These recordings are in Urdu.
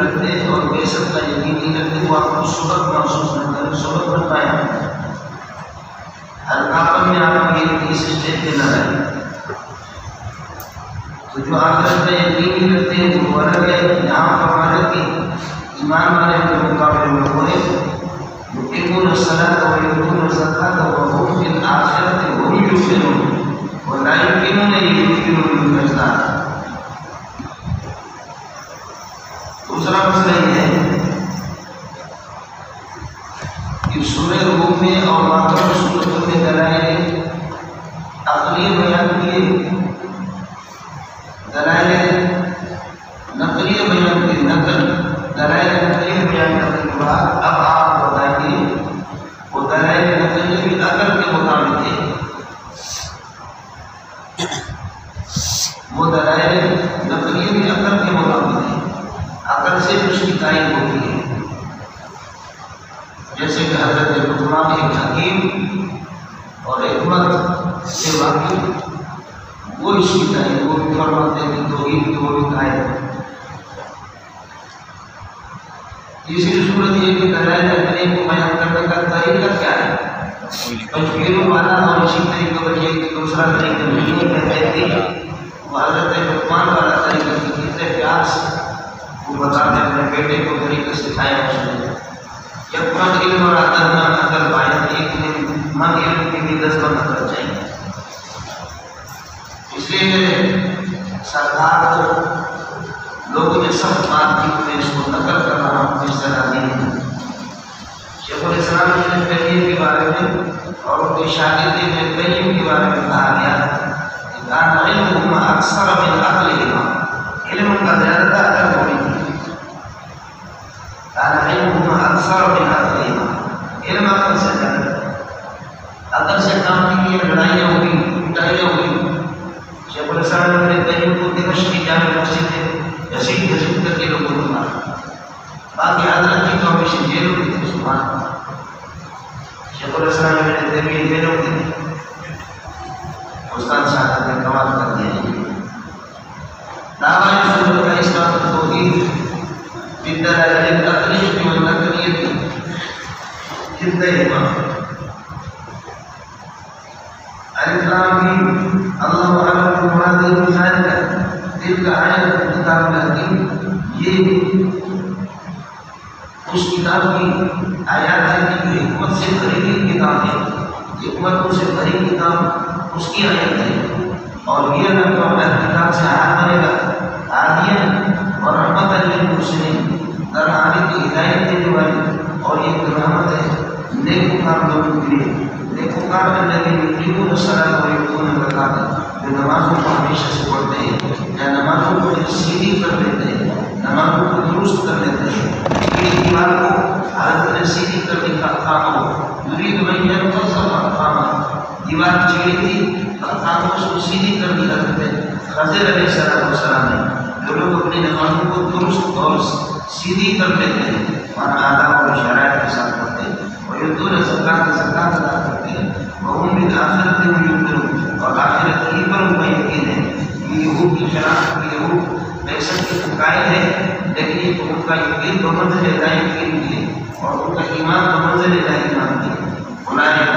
رکھتے اور بیست کا یقین نہیں رکھتے وہ آپ کو صبح محسوس نہ کریں، صبح نہ پائیں، ہلکاپن میں آپ یہ اس اسٹیج پہ نہ رہیں۔ تو جو آخرت کا یقین نہیں رکھتے ہیں وہ الگ ہے، یہاں فرمایا کہ ایمان والے کے مقابلے میں ہوئے یقیمون الصلاۃ ویؤتون الزکاۃ وهم بالآخرۃ هم یوقنون ولا یمکنون یؤمنون بالمجاز۔ دوسرا مسئلہ یہ ہے کہ سورہ روم میں اور باقی صورتوں میں دلائل عقلی بیان کیے، دلائل نقلی بیان کیے، دلائل نقلی بیان کرنے کے بعد اب آپ بتائیے وہ دلائل نقلی بھی عقل کے مطابق ہے، وہ دلائل نقلی بھی عقل کے مطابق ہے، عقل سے اس کی تعین ہوتی ہے۔ جیسے کہ حضرت لقمان ایک حکیم اور حکمت سے واقف، وہ اس کی تعین وہ بھی فرماتے ہیں کہ توحید کی وہ بھی قائل ہے۔ تیسری صورت یہ کہ دلائل نقلی کو بیان کرنے کا طریقہ کیا ہے، تشبیہ والا، اور اسی طریقے پر یہ دوسرا طریقہ نہیں کہتے تھے وہ حضرت لقمان والا طریقہ کہ کتنے پیار سے وہ بتاتے اپنے بیٹے کو طریقہ سکھایا اس نے۔ جب من علم اور عقل باید ایک من علم کی بھی 10 بند کر چاہیے۔ اس لیے میرے سرکار کو لوگوں نے سخت بات کی، میں اس کو نقل کر رہا ہوں، اس طرح نہیں۔ شیخ الاسلام ابن تیمیہ کے بارے میں اور ان کے شاگرد ابن قیم کے بارے میں کہا گیا کہ کان علمہما اکثر من عقلہما، علم کا زیادہ عقل ہونی تھی، کان علمہما اکثر من عقلہما، علم عقل سے زیادہ، عقل سے کام نہیں کیا، لڑائیاں ہوئی، پٹائیاں ہوئی۔ شیخ الاسلام ابن قیم کو دمشق کی جامع مسجد میں یزید کر کے لوگوں نے مارا، باقی حضرت کی قوم سے جیلوں میں تھے، سبحان اللہ۔ شیخ الاسلام ابن تیمیہ جیلوں میں تھے، استاد صاحب نے کمال کر دیا۔ دعوی سنت کا اسلام توحید بالدلائل العقلیہ والنقلیہ جدہ الکلام بھی اللہ علیہ مراد مثال کا دل کا آیت کتاب الحکیم، یہ اس کتاب کی آیات ہے کہ حکمت سے بھری ہوئی کتاب ہے، حکمتوں سے بھری کتاب اس کی آیت ہے، اور یہ نہ تو اللہ کتاب سے ہاتھ بنے گا، عادیہ اور رحمت للمحسنین، درحالی کی ہدایت دینے والی، اور یہ رحمت ہے نیکوکار لوگوں کے لیے، نیکوکار الذین یقیمون الصلاۃ ویؤتون الزکاۃ، جو نمازوں کو ہمیشہ سے پڑھتے ہیں یا نمازوں کو سیدھی کر لیتے ہیں، نمازوں کو درست کر لیتے ہیں، یہ دیوار کو حالت میں سیدھی کرنے کا کام ہو، یرید من ینقض اقامہ، دیوار چیڑی تھی، اقامہ اس کو سیدھی کر دیا کرتے ہیں۔ خضر علیہ السلام نے جو لوگ اپنی نمازوں کو درست اور سیدھی کر لیتے ہیں اور آداب اور شرائط کے ساتھ پڑھتے ہیں، ویؤتون الزکاۃ، زکات ادا کرتے ہیں، وهم بالآخرۃ هم یوقنون، اور آخرت ہی پر ان کا یقین ہے۔ یہ یہود کی شناخت کی یہود بیسٹ کے قائل ہے، لیکن یہ ان کا یقین بمنزل لا یقین کی ہے اور ان کا ایمان بمنزل لا ایمان کی ہے۔ اولئک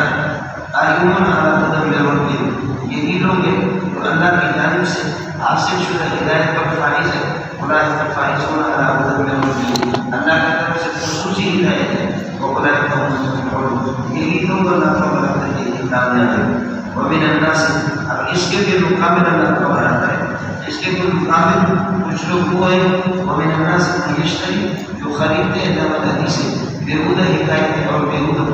قائمون علی ہدی من ربہم، یہی لوگ ہیں جو اللہ کی جانب سے حاصل شدہ ہدایت پر فائز ہے۔ اولئک فائزون علی ہدی من ربہم، اللہ کی طرف سے خصوصی ہدایت ہے، واولئک هم المفلحون، یہی لوگ اللہ تعالیٰ کے لیے کامیاب ہیں۔ ومن الناس، اب اس کے بھی مقابل اللہ کا بیان ہے، اس کے بھی مقابل کچھ لوگ وہ ہیں ومن الناس من یشتری، جو خریدتے ہیں دعوت حدیث سے بیہودہ حکایتیں اور بیہودہ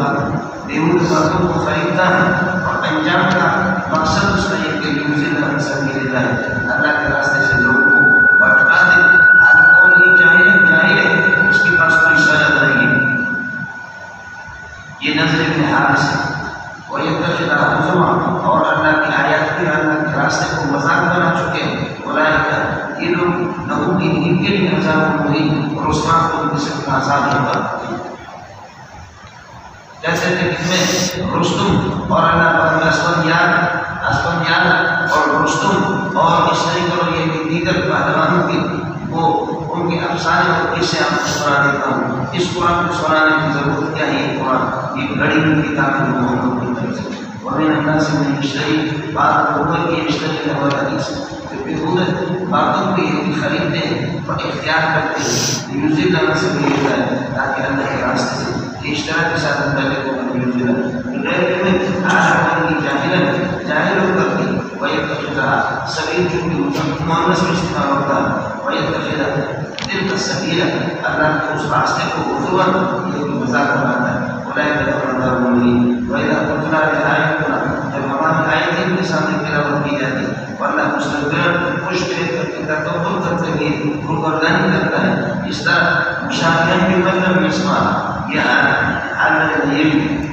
باتوں کو خریدتا ہے، اور انجام کا مقصد اس کا یہ کہ یوزل عن سبیل اللہ، اللہ کے راستے سے لوگوں کو بھٹکا دے، حالت کون ہی جاہل ہے، اس کے پاس کوئی سند نہیں ہے۔ یہ نظر ابن حارث ہے، وَيَتَّخِذَهُ هُزُوًا، اور اللہ کی آیات کے اللہ کے راستے کو مذاق بنا چکے ہیں۔ اولئک، یہ لوگ لہم ان کے لیے عذاب مہین، اور اس وقت کو ان کے ساتھ عذاب ہوگا۔ جیسے کہ میں رستم اور اللہ پر اسفندیار اور رستم اور اس طریقے اور یہ دیگر پہلوانوں کی وہ ان کے افسانے اور قصے آپ کو سنا دیتا ہوں. اس قرآن کو سنانے کی ضرورت کیا ہے؟ یہ قرآن یہ گھڑی ہوئی کتاب ہے محمد کی طرف سے. ومن الناس من يشتري بعض الأمور يشتري له الحديث. بہت باتوں کو یہ خریدتے ہیں اور اختیار کرتے ہیں یوزل اللہ سے بھی ہوتا ہے تاکہ اللہ کے راستے سے اشتراک کے ساتھ اللہ کو یوزل غیر میں آشان کی جاہل ہو کر کے ویتخذہ سبیل چونکہ مونس میں استعمال ہوتا ہے ویتخذہ دل کا سبیل اللہ کے اس راستے کو عدوان یہ مذاق بناتا ہے اولئک لهم عذاب مہین وإذا تتلى آیاتنا جب ہماری آیتیں کے سامنے تلاوت کی جاتی ہے ورنہ مستقبل خوش پھیر کر کے تکبر کرتے ہوئے روگردانی کرتا ہے. اس طرح مشابہت بھی مطلب مسمار یہ حال یہ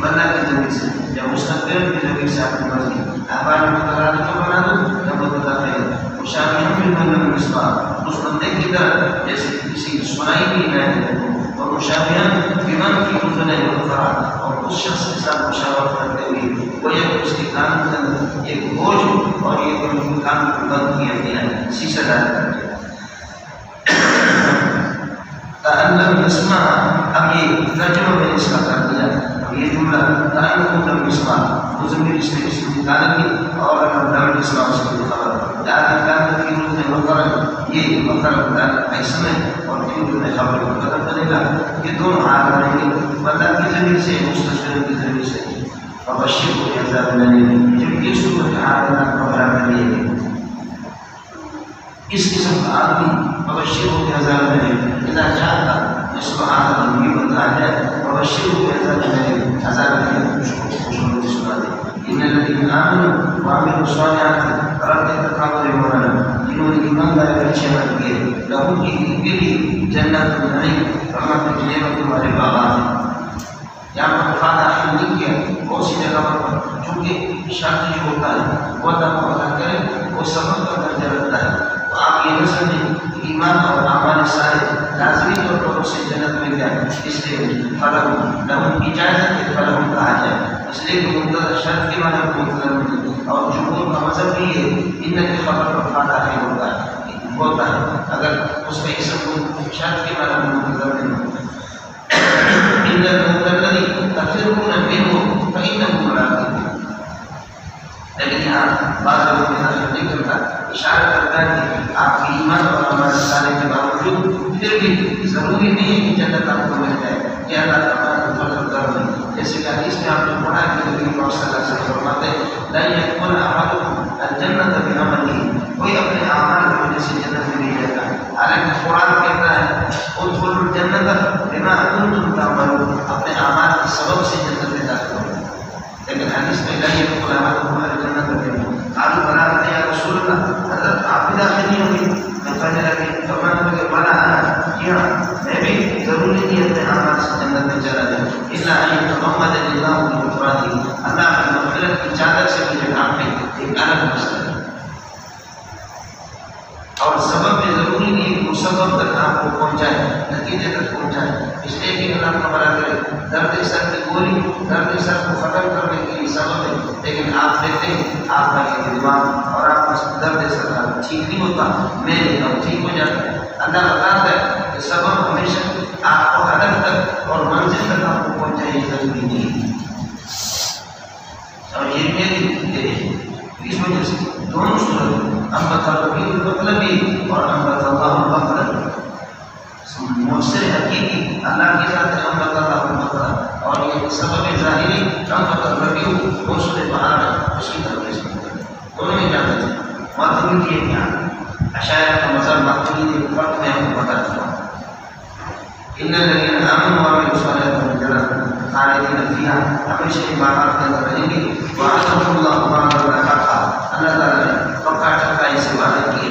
ورنہ کی زمین سے یا مستقبل کی زمین سے آپ کی مرضی احبار متقرار کو بنا دو یا متقرار ہے. مشابہت بھی مطلب مسمار اس بندے کی طرح جیسے کسی سنائی بھی نہیں اور مشابہت بیمان کی حضن ہے اور اس شخص کے ساتھ مشاورت کرتے ہوئے وہ یہ اس کے کام کے اندر ایک بوجھ اور یہ کام کو بند کیا گیا ہے شیشہ ڈال کر تعلم اسمع. اب یہ ترجمہ میں نے اس کا کر دیا. اب یہ جملہ تعلم اسمع مزمل اس نے اس کو نکالا گیا اور تعلم اسمع اس کو خبر جاتا کام کی روز نے مقرر یہ مقرر ایسا میں اور پھر جو نے خبر مقرر بنے گا. یہ دونوں حال بنیں گے بدل کی زمین سے مستشر کی زمین سے وبشر کو عذاب الیم. جب یہ صورت حال اللہ کو بڑا کر دیے گئے اس قسم کا آدمی وبشر کو عذاب الیم اذا چاہتا اس کو آدم بھی بتا جائے وبشر کو عذاب الیم عذاب الیم خوشخبری سنا دے. ان الذين آمنوا وعملوا الصالحات رب تقبل مولانا جنہوں نے ایمان لائے اچھے عمل کیے لہم کی لیے جنات النعیم رحمت کی نعمت والے باغات ہیں. یہاں پر فاتحہ نہیں کیا بہت سی جگہ پر چونکہ شرط جو ہوتا ہے وہ اللہ کو ادا کرے وہ سبب کا درجہ رکھتا ہے. تو آپ یہ نہ سمجھیں ایمان اور اعمال صالح لازمی طور پر اسے جنت میں جائے اس لیے فلم لہم اجازت ہے فلم کہا جائے اس لیے کہ منتظر شرط کے معنی کو مطلب اور جمہور کا مذہب بھی ہے ان کی خبر پر فاتحہ ہوتا ہے اگر اس کا اسم کو شرط کے معنی کو مطلب نہیں ان الذي تفرون منه فانه ملاقيه. لیکن یہاں بعض لوگوں نے حاصل نہیں کرتا اشارہ کرتا ہے کہ آپ کی ایمان اور عمل صالح کے باوجود پھر بھی ضروری نہیں ہے کہ جنت آپ کو مل جائے کہ اللہ تعالیٰ کو فضل کر دے. جیسے کہ حدیث میں آپ نے پڑھا کہ نبی صلی اللہ علیہ وسلم فرماتے ہیں لا يدخل احدكم الجنة بعمله کوئی اپنے اعمال کی وجہ سے جنت میں نہیں جاتا. حالانکہ قرآن کہتا ہے ادخلوا الجنة بما كنتم تعملون اپنے اعمال کے سبب سے جنت میں داخل ہو. لیکن حدیث میں لا يدخل احدكم الجنة بعمله قالوا بلى يا رسول الله حضرت آپ بھی داخل نہیں ہوگی. میں کہنے لگے فرمانے لگے بلا جی ہاں میں بھی ضروری نہیں اپنے اعمال سے جنت میں چلا جاؤں الا ان يتغمد الله بغفرانه اللہ کی مغفرت کی چادر سے مجھے ڈھانپ لے ایک الگ مسئلہ ہے. اور سبب میں ضروری نہیں کہ مسبب تک آپ کو پہنچائے نتیجے تک پہنچائے. اس لیے کہ اللہ کا بڑا کرے درد سر کی گولی درد سر کو ختم کرنے کے لیے سبب ہے لیکن آپ دیکھتے ہیں آپ کا یہ دماغ اور آپ کا درد سر ٹھیک نہیں ہوتا میں لیتا ہوں ٹھیک ہو جاتا ہے. اللہ بتاتا ہے کہ سبب ہمیشہ آپ کو ہدف تک اور منزل تک آپ کو پہنچائے ضروری نہیں. اور یہ میری اس وجہ سے دونوں صورت امبت المطلبی اور امبت اللہ المطلب مؤثر حقیقی اللہ کی ذات ہے امبت اللہ المطلب اور یہ سبب ظاہری امبت الربیع موصول بہار ہے اس کی طرف اس دونوں میں جاتے تھے. ماتریدی ہے یہاں اشاعرہ کا مذہب ماتریدی فرق میں ہم کو بتا چکا ہوں. ان الذين امنوا وعملوا الصالحات جنات خالدین فیہا ہمیشہ باغات کے اندر رہیں گے. وعدهم الله وعدا حقا اللہ تعالیٰ نے پکا ٹکا اسے وعدہ کیے.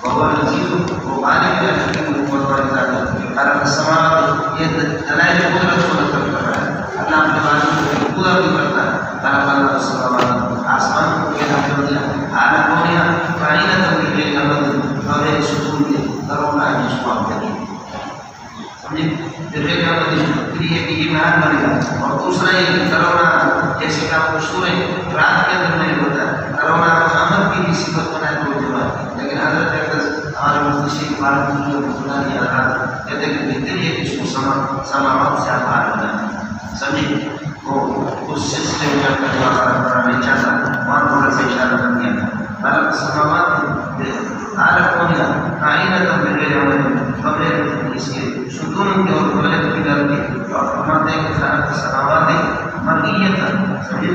وهو العزیز وہ غالب ہے حکیم حکمت والی ذات ہے. خلق السماوات یہ دلائل قدرت کو نقل کر رہا ہے. اللہ اپنے وعدوں کو پورا بھی کرتا ہے. خلق اللہ السماوات آسمان کو پیدا کر دیا اعلیٰ کونیا کائنات میں ایک نمبر بغیر ستون کے درونا ہے جس کو آپ دیکھیں پھر ایک نمبر یہ کہ یہ محل بنے گا. اور دوسرا یہ کرونا جیسے کہ آپ کو سورہ رات کے اندر نہیں ہوتا ہے کرونا کو احمد کی بھی صفت بنائے تو جواب لیکن حضرت ہمارے مفتی شیخ فاروق اللہ علیہ کہتے ہیں کہ بہتر یہ کہ اس کو سماوات سے آباد ہونا سمجھے وہ اس سلسلے میں اپنا جواب کرنا نہیں چاہتا وہاں تھوڑا سا اشارہ کر دیا بلکہ سماوات عالم ہو گیا کائنات بغیر اس کے ستون کے اور غلط کی ڈر کے اور فرماتے ہیں کہ خلق السماوات مرئیت سمجھے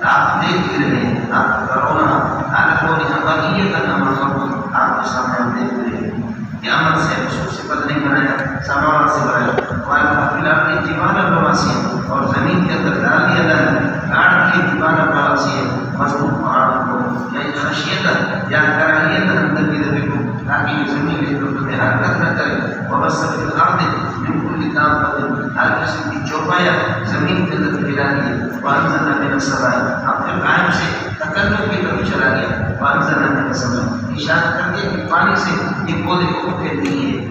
آپ دیکھ بھی رہے ہیں آپ کرونا عالم ہو مرئیت امر آپ کے سامنے ہم دیکھ رہے ہیں کہ عمل سے اس کو صفت نہیں بنایا سماوات سے بنایا وہاں فی الحال کی دیوان الرواسی اور زمین کے اندر ڈال دیا جائے کاٹ کی دیوان الرواسی مضبوط پہاڑوں کو یا خشیت یا کراہیت اندر کی دبی کو تاکہ یہ زمین کے اندر حرکت نہ کرے وبث فی الارض من کل دابۃ ہر قسم کی چوپایا زمین کے اندر پھیلا دی وانزلنا من السماء اپنے قائم سے تکلم کی طرف چلا گیا وانزلنا من السماء اشارہ کر دیا کہ پانی سے یہ پودے کو پھیر دی ہے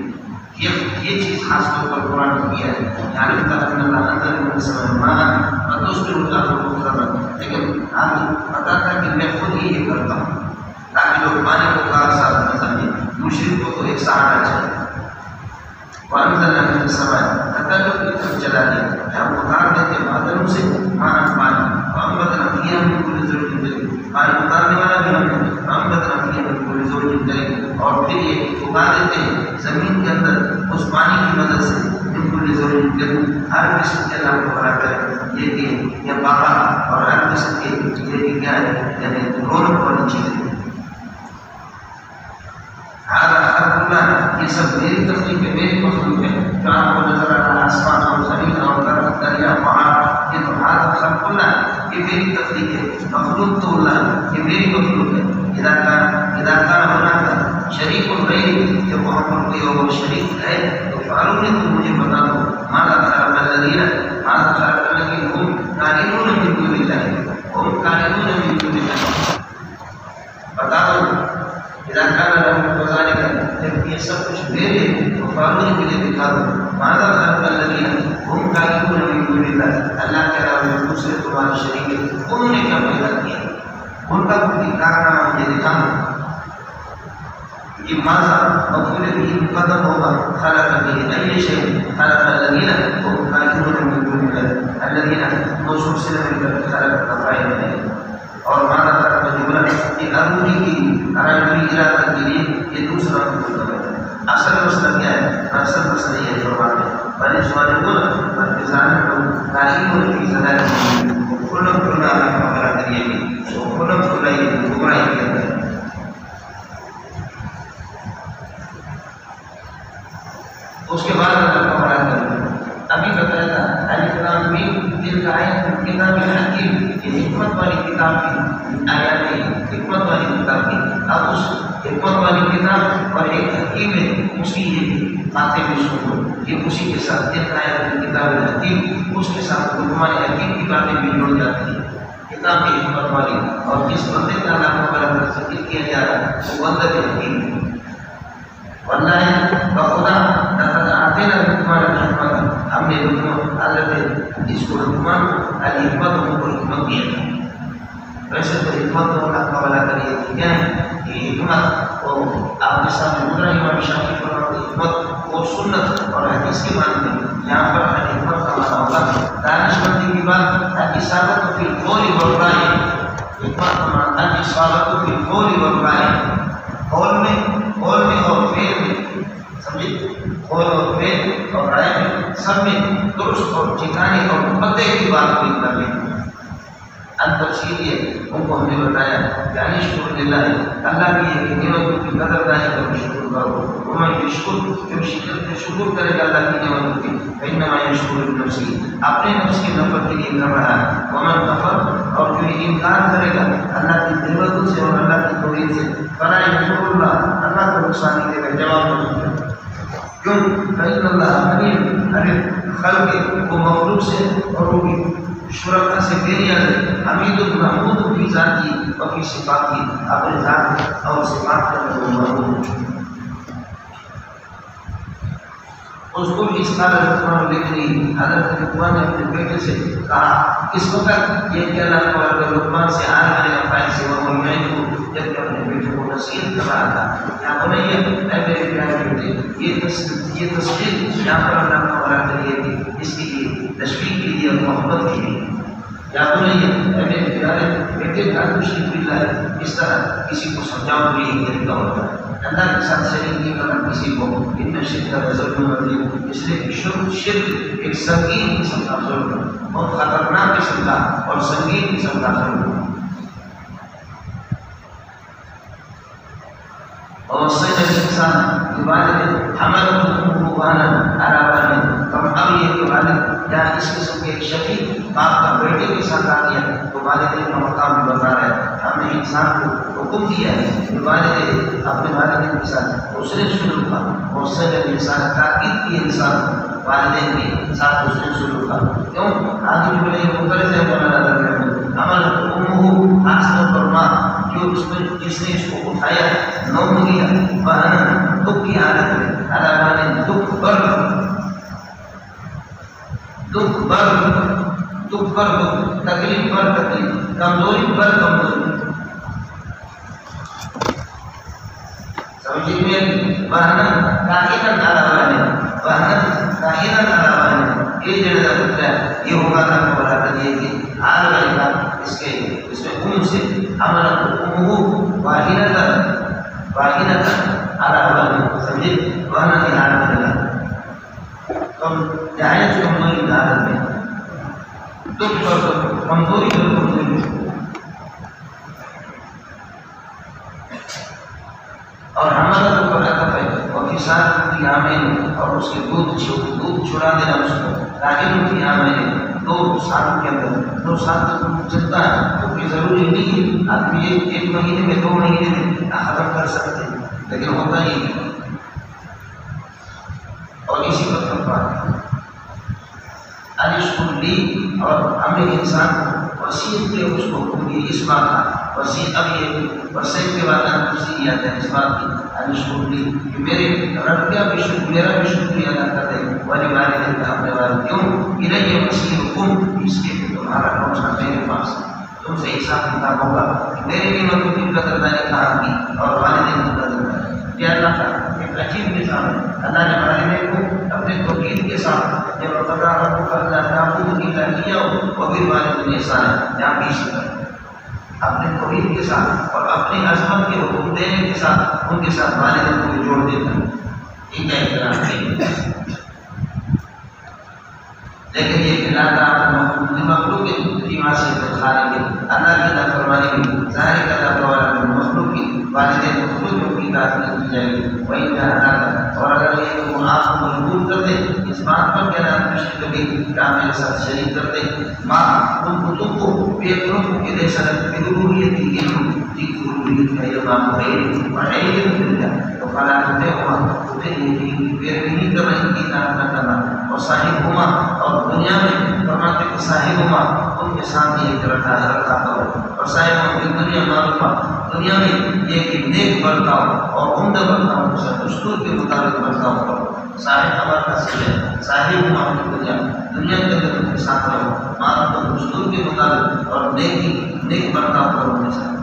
یہ چیز خاص طور پر قرآن نے کیا ہے یعنی تک اللہ انزل من السماء ماء فتصبح الارض مخضرا لیکن آج پتا تھا کہ میں خود ہی یہ کرتا ہوں تاکہ لوگ پانی کو کارساز نہ سمجھیں مشرک کو تو ایک سہارا چاہیے وانزلنا من السماء تکلم کی طرف چلا گیا ہم اتار دیتے بادلوں سے ماء پانی وانبتنا فیہا من کل زوج کریم پانی اتارنے والا بھی ہم ہیں وانبتنا فیہا من کل زوج کریم اور پھر یہ اگا دیتے ہیں زمین کے اندر اس پانی کی مدد سے من کل زوج کریم ہر قسم کے اللہ کو بڑا کرے یہ کہ یہ باقا اور ہر قسم کے یہ کہ کیا ہے یعنی رونق والی چیزیں یہ سب میری تخلیق ہے میری مخلوق ہے جو آپ کو نظر آ رہا آسمان اور زمین اور دریا پہاڑ یہ تو ہاتھ خلق اللہ یہ میری تخلیق ہے مخلوق تو اللہ یہ میری مخلوق ہے اذا کان ہونا تھا شریک غیر جب وہاں پر کوئی اور شریک ہے تو فارغ نے تو مجھے بتا دو ماذا خلق الذین ماذا خلق الذین هم قائلون من دون اللہ هم قائلون من دون اللہ بتا دو اذا کان لهم ذلك جب یہ سب کچھ میرے تو فارغ کے لیے دکھا دو ماذا خلق الذین هم قائلون من دون اللہ اللہ کے علاوہ دوسرے تمہارے شریک ہیں انہوں نے کیا پیدا کیا ان کا کوئی کارنامہ مجھے دکھا دو یہ ماذا مفعول به مقدم ہوگا خلق به اي شيء خلق الذين هم قائلون من دون الله الذين موصوف سے خلق فاعل ہے اور ماذا خلق جملہ یہ ضروری کی ارادی ارادہ کے لیے یہ دوسرا مطلب ہے اصل مسئلہ کیا ہے اصل مسئلہ یہ فرماتے ہیں بل سوالون انتظار کو قائلون کی ذات کلو کلنا خبر کریے گی کلو کلائی گمراہی کے اندر اس کے بعد اللہ کا بیان کریں ابھی بتایا تھا الف لام میم تلک آیات کتاب الحکیم یہ حکمت والی کتاب کی آیات ہے حکمت والی کتاب کی اب اس حکمت والی کتاب اور ایک حکیم ہے اس کی یہ باتیں بھی سنو یہ اسی کے ساتھ تلک آیات کتاب الحکیم اس کے ساتھ حکمت حکیم کی باتیں بھی جڑ جاتی ہیں کتاب کی حکمت والی اور جس بندے کا اللہ کو برابر ذکر کیا جا رہا ہے وہ بندہ حکیم ہے واللہ بخدا لقد آتینا لقمان الحکمت ہم نے لقمان حضرت اس کو لقمان الحکمت ہم کو حکمت دیا تھا ویسے تو حکمت تو اللہ کا بلا کریے کیا ہے یہ حکمت وہ آپ کے سامنے گزرا امام شافعی فرماتے حکمت وہ سنت اور حدیث کے معنی میں یہاں پر حکمت کا معنی ہوگا دانش مندی کی بات الاسابۃ فی القول والرأی حکمت کا معنی الاسابۃ فی القول والرأی قول میں اور فعل میں سمجھے قول اور فعل اور رائے میں سب میں درست اور ٹھکانے اور پتے کی بات کوئی کر لیں تفصیل یہ ان کو ہم نے بتایا یعنی شکر للہ اللہ کی ایک نعمت کی قدر دانی کر شکر کرو ومن یشکر جو شکر کرے گا اللہ کی نعمت کی فإنما یشکر لنفسہ اپنے نفس کی نفرت کے لیے کر رہا ہے ومن کفر اور جو انکار کرے گا اللہ کی نعمتوں سے اور اللہ کی توحید سے فلا یشکر اللہ کو نقصان دے گا جواب نہیں کیوں فإن اللہ غنی خلق کو مخلوق سے اور وہ بھی شرکا سے بے ہے حمید محمود کی ذاتی اور کی صفات کی اپنے ذات اور صفات کا محمود اس کو اس کا لقمان لکھ لی حضرت لقمان نے اپنے بیٹے سے کہا اس وقت یہ کہ اللہ تعالیٰ لقمان سے آنے والے افعال سے وہ مومن کو جب کہ اپنے بیٹے کو نصیحت کر رہا تھا یا بنیہ اے میرے پیارے بیٹے یہ تصویر یہاں پر اللہ تعالیٰ کے لیے تھی اس کی تشویق کے لیے اور محبت کے لیے یا بنیہ اے میرے پیارے بیٹے کا تشریف اللہ اس طرح کسی کو سمجھاؤ کے لیے طریقہ ہوتا ہے اللہ کے ساتھ شریک نہیں کرنا کسی کو ان میں شرک کا ظلم ہے اس لیے شرک ایک سنگین قسم کا ظلم ہے بہت خطرناک قسم کا اور سنگین قسم کا ظلم ہے اور سید الانسان عبادت حمل قرآن عربان ہم اب یہ عبادت یا اس قسم کے ایک شفیع باپ کا بیٹے کے ساتھ آ گیا تو والدین کا مقام بتا رہا ہے ہم نے انسان کو حکم دیا ہے والدین اپنے والدین کے ساتھ حسن سلوک کا اور سید الانسان تاکید کی انسان والدین کے ساتھ حسن سلوک کا کیوں آگے جو یہ مختلف ہے مولانا عمل امہ خاص طور پر ماں جو جس نے اس کو اٹھایا نو گیا بہن دکھ کی حالت میں اللہ نے دکھ پر تکلیف پر تکلیف کمزوری پر کمزوری سمجھے میں بہن کائنات یہ جڑا پتر ہے یہ ہوگا تھا بولا تھا یہ کہ ہر والی بات اس میں سے عمل امہ واحدہ سمجھے بہن کی حالت میں تم جائز کمزوری کی حالت میں دکھ پر کمزوری اور ہمارا تو پتا ہے اور کسان کی آمین اور اس کے دودھ چھڑا دینا اس کو راجن کی آمین 2 سال کے اندر 2 سال تک چلتا ہے تو کوئی ضروری نہیں ہے آدمی ایک مہینے میں 2 مہینے میں ختم کر سکتے ہیں لیکن ہوتا نہیں ہے اور اسی وقت پر لی اور ہم نے انسان کو وسیع کے اس کو حکم دی اس بات کا وسیع اب یہ وسیع کے بعد وسیع آتا ہے اس بات کی لی کہ میرے رب کا بھی میرا بھی شکریہ ادا کر دے والی والدین کا اپنے والد کیوں یہ وسیع حکم اس کے تمہارا پہنچنا میرے پاس تم سے حساب کتاب ہوگا میرے نعمتوں کی قدردانی کہاں کی اور والدین کی قدردانی یہ اللہ کا ایک عجیب نظام ہے اللہ نے والدین کو اپنے توحید کے ساتھ جب قضا ربک الا تعبدوا الا اياه وبالوالدين احسانا یہاں بھی اسی طرح اپنے توحید کے ساتھ اور اپنی عظمت کے حکم دینے کے ساتھ ان کے ساتھ والدین کو جوڑ دیتا ہے ٹھیک ہے احترام نہیں لیکن یہ اللہ تعالیٰ مخلوق کی معصیت خارج اللہ کی نافرمانی میں ظاہر کرتا ہوا مخلوق کی والدین مخلوق کی اطاعت نہیں کی جائے گی وہی جہاں اور اگر یہ وہ آپ کو مجبور کر دے اس بات پر کہنا مشکل کبھی کہ میرے ساتھ شریک کر دے ماں ان کتب کو بے علم کے دے سکت بدروریت کی علم کی ضروریت کا یہ بات ہے اور علم مل جائے تو فلا ہوتے ہوا اسے یہ پیر نہیں کر رہی کی اطاعت نہ کرنا اور صاحب ہما اور دنیا میں فرماتے کہ صاحب ہما ان کے سامنے ایک رکھا کرو اور صاحب ہما کی دنیا معلوم دنیا میں یہ کہ نیک برتاؤ اور عمدہ برتاؤ کے ساتھ دستور کے مطابق برتاؤ کرو صاحب ہما کا سیل صاحب ہما کی دنیا کے اندر ان کے ساتھ رہو معلوم دستور کے مطابق اور نیک برتاؤ کرو ان کے ساتھ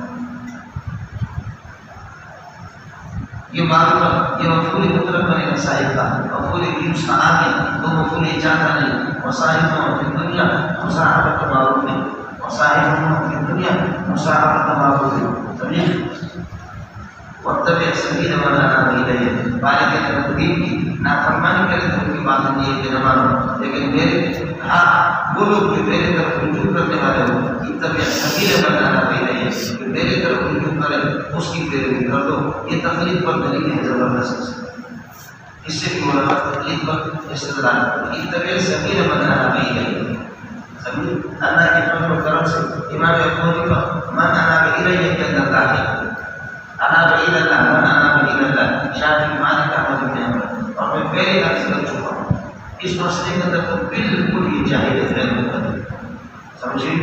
یہ معلوم یہ مفعول مطلق بنے گا صاحب کا مفعول یوز کا آگے تو مفعول چاہتا نہیں اور صاحب ہما کی دنیا مصاحبت معروف ہے اور صاحب ہما کی دنیا مصاحبت معروف ہے واتبع سبیل من اناب الیہ والدین کی تدبیر کی نافرمانی کرے تو ان کی بات نہیں ہے کہ نہ مانو لیکن میرے ہاں وہ لوگ جو میرے طرف رجوع کرنے والے ہو اتبع سبیل من اناب الیہ کہ میرے طرف رجوع کرے اس کی پیروی کر دو یہ تقلید پر دلیل ہے زبردست اس سے بھی علماء تقلید پر استدلال اتبع سبیل من اناب الیہ اللہ کے فضل و کرم سے امام ابو حنیفہ من اناب الیہ کے اندر داخل اناب الی اللہ من اناب الی اللہ شافعی مالک احمد بن حنبل اور میں پہلے عرض کر چکا ہوں اس مسئلے کے اندر تو بالکل یہ جاہل ہے سمجھے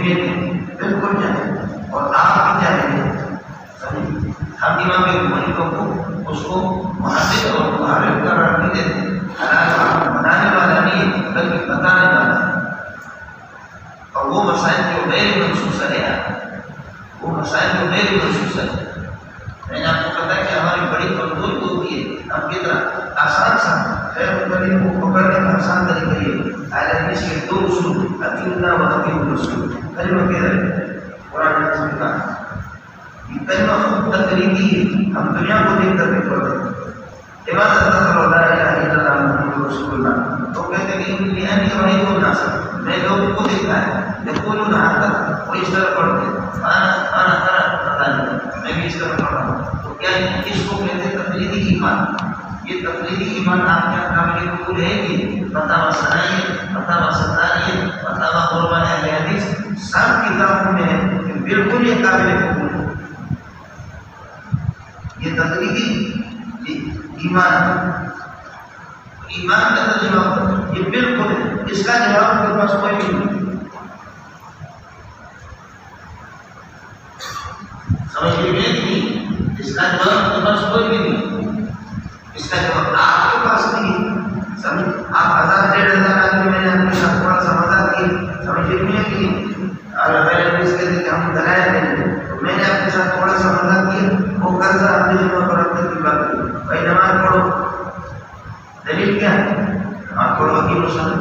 بالکل جاہل اور آپ بھی جاہل ہیں ہم امام ابو حنیفہ کو اس کو محدث اور محرر قرار نہیں دیتے حلال حرام بنانے والا نہیں بلکہ بتانے والا اور وہ مسائل جو غیر منصوص ہے، وہ مسائل جو غیر منصوص ہے. میں نے آپ کو پتا ہے کہ ہماری بڑی کمزوری ہوتی ہے، ہم کی طرح آسان سا غیر مقرر کو پکڑنے کا آسان طریقہ یہ اہل حدیث کے دو اصول اطیع اللہ و اطیع الرسول. کلمہ کہہ رہے قرآن نے سمجھا یہ کلمہ خود تقلیدی ہے، ہم دنیا کو دیکھ کر بھی پڑھتے ہیں. عبادت کرو لا الہ الا اللہ محمد رسول اللہ، تو کہتے ہیں کہ لأنی رأیت الناس، میں لوگوں کو دیکھا ہے یقولون هكذا، وہ اس طرح پڑھتے ہیں، انا ارى میں بھی اس طرح پڑھ رہا ہوں. تو کیا اس کو کہتے ہیں تقلیدی ایمان؟ یہ تقلیدی ایمان آپ کے احکام کے قبول ہے کہ فتاوی ثنائیہ، فتاوی ثانیہ، فتاوی قربان اہل حدیث سب کتابوں میں ہے کہ بالکل یہ قابل قبول ہے. یہ تقلیدی ایمان، ایمان کا ترجمہ یہ بالکل ہے، اس کا جواب میرے پاس کوئی بھی نہیں. سمجھ لیجیے کہ اس کا جواب میرے پاس کوئی بھی نہیں. اس کا جواب آپ کے پاس نہیں. سمجھ آپ 1000-1500 آدمی میں نے آپ کے ساتھ تھوڑا سا مدد کی، سمجھ لیجیے کہ اور پہلے اس کے لیے ہم دلائل نہیں، میں نے آپ کے ساتھ تھوڑا سا مدد کی، وہ قرضہ اپنے جمع پر رکھنے کی بات کی. بھائی نماز پڑھو، دلیل کیا ہے؟ نماز پڑھو حکیم وسلم.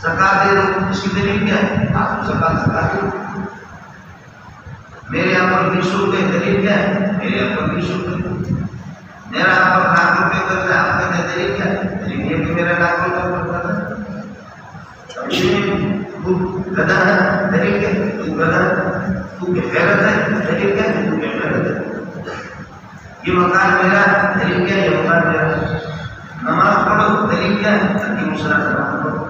زکات دے دو، اس کی دلیل کیا ہے؟ آپ کو زکات دو. میرے یہاں پر 20 روپے، دلیل کیا ہے؟ میرے یہاں پر 20 روپے. میرا یہاں پر ₹1,00,000 قرض ہے، آپ کہتے ہیں دلیل کیا ہے؟ دلیل یہ کہ میرا ₹1,00,000 قرض ہے. گدھا ہے، دلیل کیا ہے؟ تو گدھا ہے. تو غیرت ہے، دلیل کیا ہے؟ تو غیرت ہے. یہ مکان میرا، دلیل کیا ہے؟ یہ مکان میرا. نماز پڑھو، دلیل کیا ہے؟ حکیم وسلم نماز پڑھو.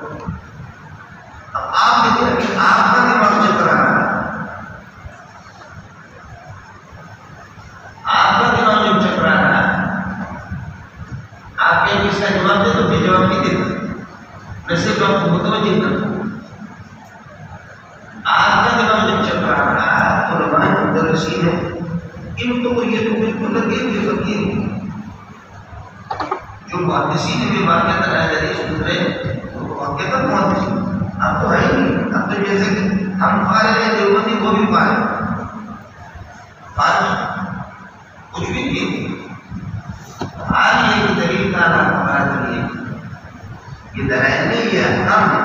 اب آپ دیکھیں کہ آپ کا دماغ چکر آ رہا ہے، آپ کا دماغ جب چکر آ رہا ہے، آپ کے اس کا جواب دے تو پھر جواب نہیں دیتا. میں صرف آپ کو متوجہ کرتا ہوں. آپ کا دماغ جب چکر آ رہا ہے تو روایت مدرسین ہے، ان کو یہ تو بالکل لگے ہوئے فقیر جو محدثین بھی واقعہ اہل حدیث گزرے، وہ واقعہ محدثین. اب تو ہے ہی نہیں. اب تو جیسے کہ ہم فارغ ہیں دیوبندی، وہ بھی فارغ کچھ بھی نہیں. آج یہ دلیل کا ہمارا دلیل یہ دلائل نہیں، یہ احکام ہے.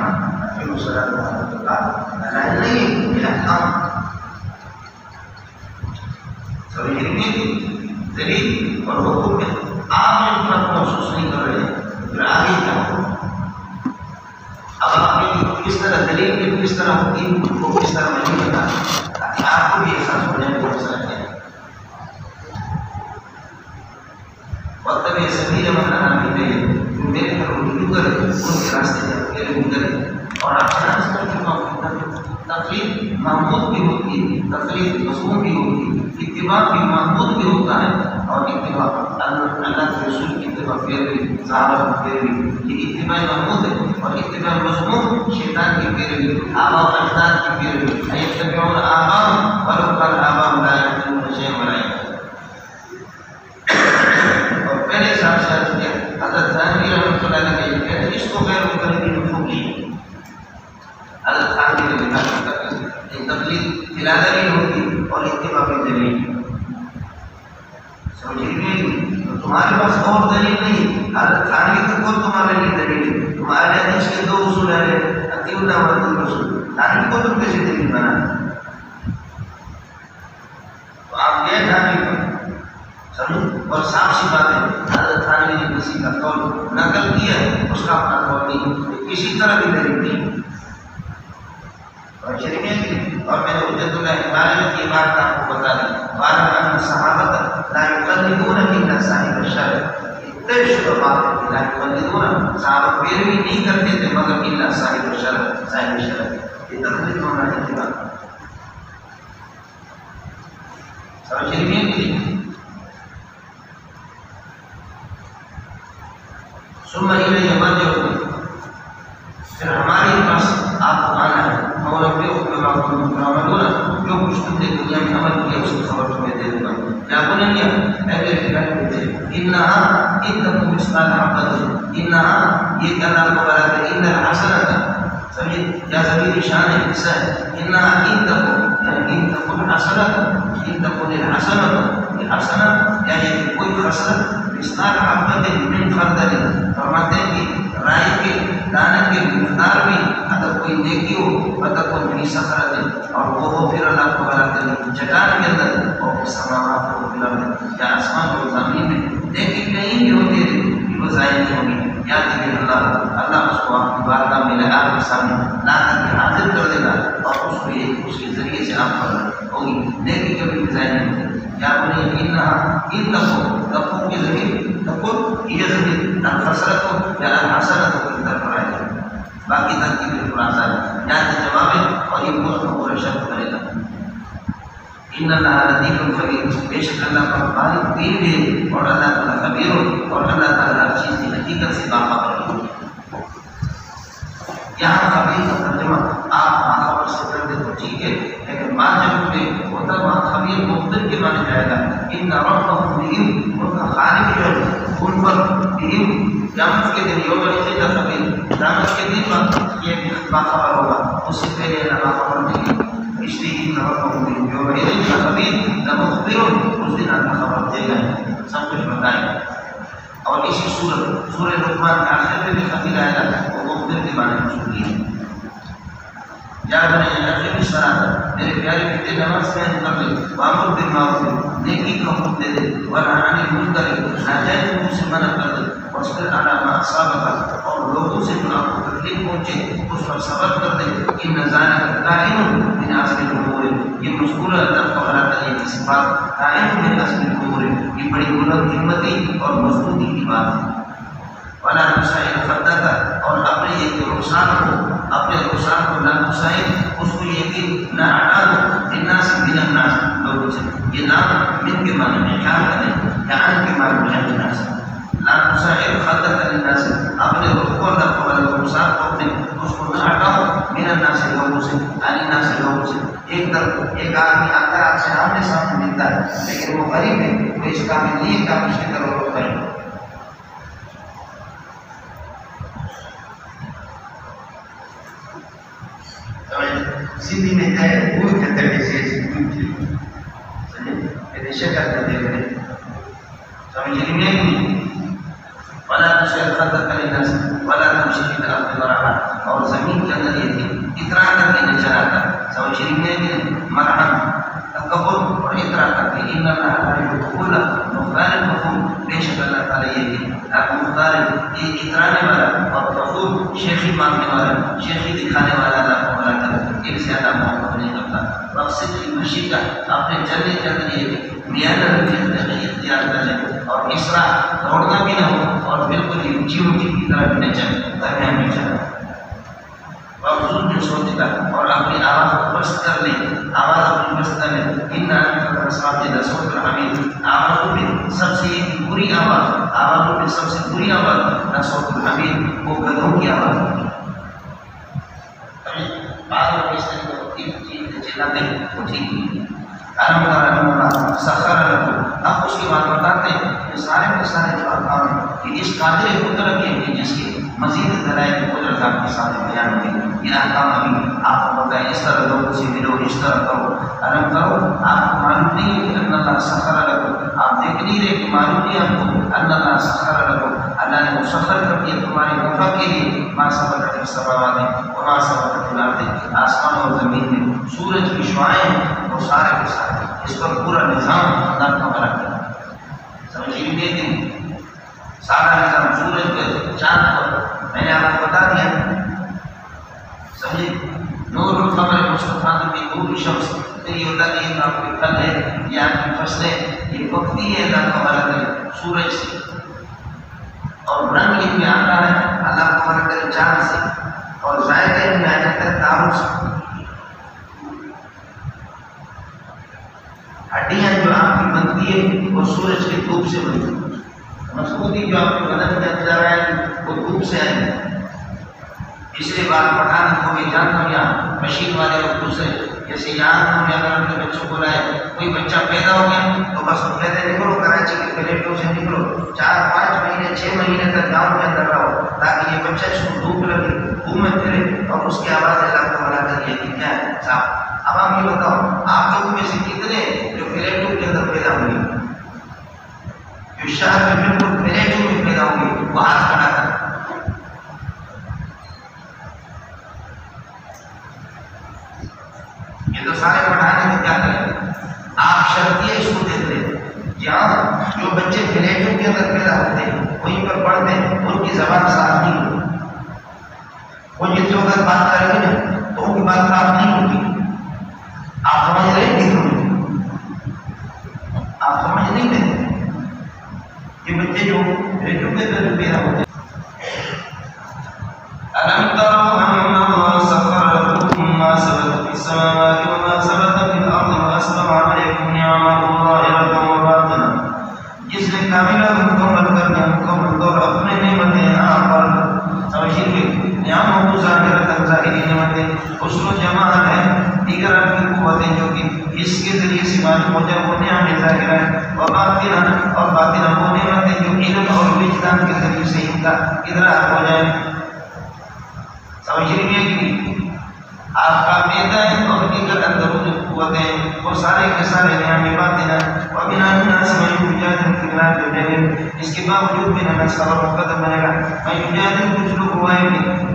دلائل نہیں، یہ احکام. سمجھ لیجیے دلیل اور حکم میں آپ نے اتنا محسوس نہیں کر رہے ہیں، پھر آگے کیا ہو. اب آپ نے کس طرح دلیل کے کس طرح ہوتی وہ کس طرح نہیں بتا تاکہ آپ کو بھی احساس ہو جائے کہ ایسا ہے. وقت میں سبھی من جو میرے گھر رجوع کرے ان کے راستے میں رجوع کرے. اور آپ سمجھ کر تقلید محمود بھی ہوتی ہے، تقلید مصنوع بھی ہوتی ہے، اتباع بھی محمود بھی ہوتا ہے. اور اتباع اللہ کے رسول کی اتباع پیروی، صحابہ کی پیروی، یہ اتباع محمود ہے. اور اتباع مذموم شیطان کی پیروی، آباء و اجداد کی پیروی. یتبعون آباءهم ولو كان آباؤهم لا يعلمون شيئا ولا يهتدون. اور پہلے حساب سے عرض کیا حضرت ثانوی رحمۃ اللہ علیہ نے کہتے اس کو غیر مقلدین مفہومی. حضرت ثانوی نے لکھا تقلید بلا دلیل ہوتی اور اتباع کی دلیل. سمجھیے تو تمہارے پاس اور دلیل نہیں. حضرت ثانوی کا کون تمہارے لیے دلیل ہے؟ تمہارے حدیث کے 2 اصول ہیں، اطیع اللہ و اطیع الرسول. ثانوی کو تم کیسے دلیل بنا؟ تو آپ گئے ثانوی پر سمجھ. اور صاف سی بات ہے حضرت ثانوی نے کسی کا قول نقل کیا ہے، اس کا اپنا قول نہیں، کسی طرح کی دلیل نہیں. اور میں نے حجت اللہ اقبال کی بات آپ کو بتا دی. بارہ صحابت لا یقلدون الا صاحب الشرع. اتنے شروع بات لا یقلدون، صحابہ پیروی نہیں کرتے تھے مگر الا صاحب الشرع، صاحب الشرع. یہ تقلید ہونا ہے کی بات. سمجھ لیجیے. ثم الیہ مرجعکم، پھر ہمارے پاس آپ کو آنا ہے. اور جو کچھ تم نے دنیا میں عمل کیا اس کی خبر تمہیں دے دوں گا. کیا بولیں گے؟ انہا ان تم مثقال حبۃ، انہا یہ اللہ کو برات ہے، ان الحسنۃ سمجھے یا ضمیر شان حصہ ہے انہا ان تکن یعنی ان تکن حسنت ان تکن الحسنت الحسنت یعنی کوئی خسرت مثقال حبۃ من خردل فرماتے ہیں کہ رائی کے دانے کے مقدار بھی اگر کوئی نیکی ہو فتکن فی صخرۃ اور وہ ہو پھر اللہ کو بلا کر چٹان کے اندر اور سماوات کو بلا یا آسمان اور زمین میں نیکی کہیں بھی ہوتی ہے وہ ضائع نہیں ہوگی یاد رکھیے اللہ اس کو آپ کی بارگاہ میں لگا کے سامنے لا کر کے حاضر کر دے گا اور اس کو یہ اس کے ذریعے سے آپ پر ہوگی نیکی کبھی بھی ضائع نہیں ہوتی یا بنی ان تقو کے ذریعے تقو یہ ذریعے الفسرت ہو یا الحسنت ہو کی طرف آئے گا باقی ترکیب خلاصہ یاد جواب ہے اور یہ پوچھ کو پورا شرط کرے گا ان اللہ لطیف خبیر بے شک اللہ کا خالق دین ہے اور اللہ تعالیٰ خبیر ہو اور اللہ تعالیٰ ہر چیز کی حقیقت سے باخبر ہو یہاں خبیر کا ترجمہ آپ باخبر سے کر دے تو ٹھیک ہے لیکن بعض جگہوں پہ ہوتا وہاں خبیر مختلف کے معنی جائے گا ان ربهم بهم ان کا خالق جو ہے ان پر بهم قیامت کے دن یوم القیامت کا خبیر قیامت کے دن یہ باخبر ہوگا اس سے پہلے اللہ باخبر نہیں اس لیے ان ربهم بهم یوم القیامت کا خبیر لمخبر اس دن اللہ خبر دے گا سب کچھ بتائے گا اور اسی سورہ لقمان کے آخر میں بھی خبیر آئے گا وہ مخبر کے بارے میں سنی ہے یا بنی آدم الصلاۃ میرے پیارے بیٹے نماز قائم کر لے وامر بالمعروف نیکی کا حکم دے دے ونہی عن المنکر ناجائز کاموں سے منع کر دے واصبر علی ما اصابک اور لوگوں سے جو آپ کو تکلیف پہنچے اس پر صبر کر دے ان ذالک کائن من عزم الامور یہ مذکورہ اللہ تعالیٰ کی صفات کائن من عزم الامور یہ بڑی بلند ہمتی اور مضبوطی کی بات ہے ولا تسائل خدک اور اپنے یہ رخسار کو نہ تسائل اس کو یہ کہ نہ ہٹا دو الناس من الناس لوگوں سے یہ نام من کے معنی میں خیال کریں یا ان کے معنی میں الناس لا تسائل خدک الناس اپنے رخ کو نہ رخسار کو اپنے اس کو نہ ہٹاؤ من الناس لوگوں سے الناس لوگوں سے ایک آدمی آتا ہے آپ سے آمنے سامنے ملتا ہے لیکن وہ غریب ہے وہ اس کامل نہیں کہ آپ اس کی طرف رخ کریں سندھی میں ہے وہ کہتے ہیں کہ شکر کرتے ہیں سمجھ نہیں ولا تشر خطر الناس ولا تمشي في الارض مرحا اور زمین کے اندر یہ تھی اترا کر کے نہیں چلاتا سمجھ نہیں مرحا تکبر اور اترا کر کے ان اللہ تعالی کل مختار مفہوم بے شک اللہ تعالی یہ ہے آپ مختار یہ اترانے والا اور مفہوم شیخی مانگنے والا شیخی دکھانے والا اللہ کو بلا کر ایک زیادہ محبت نہیں کرتا مقصد کی مشی کا اپنے چلنے کے اندر یہ میانہ اختیار کر لیں اور اسرا دوڑنا بھی نہ ہو اور بالکل ہی اونچی کی طرف نہیں چلے درمیان میں چلے وضو جو سوتے کا اور اپنی آواز کو بست کر لیں آواز اپنی بست کر لیں ان صوت الحمید آوازوں میں سب سے بری آوازوں میں سب سے بری آواز صوت الحمید وہ گدھوں کی آواز ہوتی ہے بعض لوگ اس طرح کی چیز چلاتے ہیں وہ ٹھیک نہیں سخر اب اس کے بعد بتاتے ہیں کہ سارے کے سارے جو احکام ہیں کہ اس قادر قدرت کے جس کے مزید دلائل قدرت آپ کے ساتھ بیان ہوئی یہ احکام ابھی آپ کو بتائیں اس طرح لوگوں سے ملو اس طرح کرو علم کرو آپ کو معلوم نہیں ہے کہ اللہ سخر لکم آپ دیکھ نہیں رہے کہ معلوم نہیں آپ کو اللہ سخر لکم اللہ نے مسخر کر دیا تمہارے نفع کے لیے ما سبقت السماوات وما سبقت الارض آسمان اور زمین میں سورج کی شعاعیں وہ سارے کے سارے اس پر پورا نظام اللہ کا بنا کیا سمجھیے لیکن سارا نظام سورج کے چاند پر میں نے آپ کو بتا دیا سمجھے نور القمر مصطفیٰ کی نور شمس یہ ہوتا ہے کہ آپ کے پھل ہے یہ آپ کی فصلیں یہ وقتی ہے اللہ کا بنا کر سورج سے اور رنگ ان میں آتا ہے اللہ کا بنا کر چاند سے اور ذائقہ ان میں آ جاتا ہے تاروں سے ہڈیاں جو آپ کی بنتی ہے وہ سورج کے دھوپ سے بنتی ہے مضبوطی جو آپ کے بدن میں اندر ہے وہ دھوپ سے آئے گی اس لیے بات پٹھان کو بھی جانتا ہوں یہاں مشین والے اور دوسرے جیسے یہاں ہم اگر اپنے بچوں کو لائے کوئی بچہ پیدا ہو گیا تو بس وہ کہتے ہیں نکلو کراچی کے پلیٹوں سے نکلو 4-5 مہینے 6 مہینے تک گاؤں کے اندر رہو تاکہ یہ بچہ اس کو دھوپ لگے گھومے پھرے اور اس کی آواز اللہ کو بنا کر یہ کیا ہے صاحب. اب آپ یہ بتاؤ آپ لوگوں میں سے کتنے جو فلیٹوں کے اندر پیدا ہوئے, جو شہر میں بالکل فلیٹوں میں پیدا ہوئے, وہ ہاتھ کھڑا کر. یہ تو سارے پڑھانے میں کیا کریں, آپ شرطیے اس کو دیکھ لیں. جہاں جو بچے فلیٹوں کے اندر پیدا ہوتے ہیں وہیں پر پڑھتے ہیں, ان کی زبان صاف نہیں ہوتی. وہ جس وقت بات کریں گے نا تو ان کی بات صاف نہیں ہوتی. آپ سمجھ رہے ہیں, آپ سمجھ نہیں رہے. یہ بچے جو فلیٹوں کے اندر پیدا ہوتے ہیں, ألم تروا أن الله سخر لكم ما سبق في السماوات وما سبق في الأرض وأسبغ عليكم نعمه ظاهرة وباطنة. جس نے کاملہ مکمل کر کے مکمل طور اپنے نعمتیں آپ پر سمجھیے نعموں کو ظاہرۃ ظاہری نعمتیں حسن و جمال ہے, دیگر آپ کی قوتیں جو کہ اس کے ذریعے سے معلوم ہو جائے وہ نعمت ظاہرہ ہے, اور باطنہ وہ نعمتیں جو علم اور وجدان کے ذریعے سے ان کا ادراک ہو جائے. سمجھ رہی ہے آپ کا میدا ہے اور دیگر اندر جو قوتیں وہ سارے کے سارے نعمت باطنہ ومن الناس من يجادل في الله بغير. اس کے باوجود بھی نہ صبر مقدم بنے گا. میں یجادل کچھ لوگ ہوئے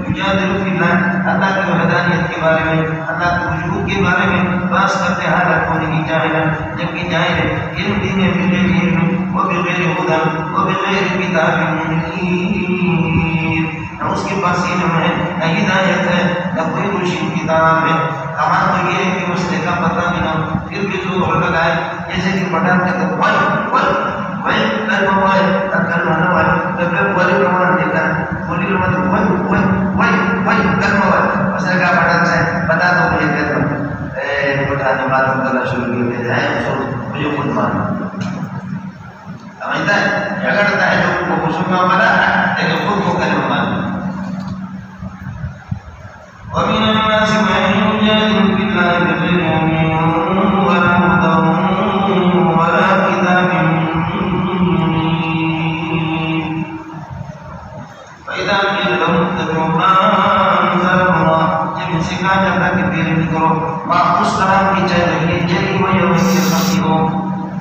یجادل فی اللہ, اللہ کی وحدانیت کے بارے میں, اللہ کے وجود کے بارے میں بحث کرتے حالت ہونے کی جاہل ہے, جبکہ جاہل ہے علم دین بغیر علم وبغیر ہدى وبغیر کتاب منیر. اس کے پاس علم ہے, نہ ہدایت ہے, نہ کوئی روشن کتاب ہے. کمال تو یہ ہے کہ اس نے کا پتہ بھی نہ پھر بھی جو اور لگائے جیسے کہ پٹھان کہتے ہیں وائے کرنا وائے کرنا نہ وائے تب بولے پرمان دیتا ہے بولی رمت وائے کرنا وائے اس نے کہا پٹھان سے بتا دو مجھے کہتا ہوں پٹھان نے بات کرنا شروع کر دیا ہے مجھے خود ماننا سمجھتا ہے جھگڑتا ہے جو کو سننا بنا لیکن خود کو کرنا ماننا. ومن الناس من يجادل في الله بغير علم ولا هدى ولا كتاب منير. فإذا قيل لهم اتبعوا ما أنزل الله, جب ان سے کہا جاتا کہ پیروی کرو ما اس طرح کی چاہیے جلی و یوم القیامت ہو.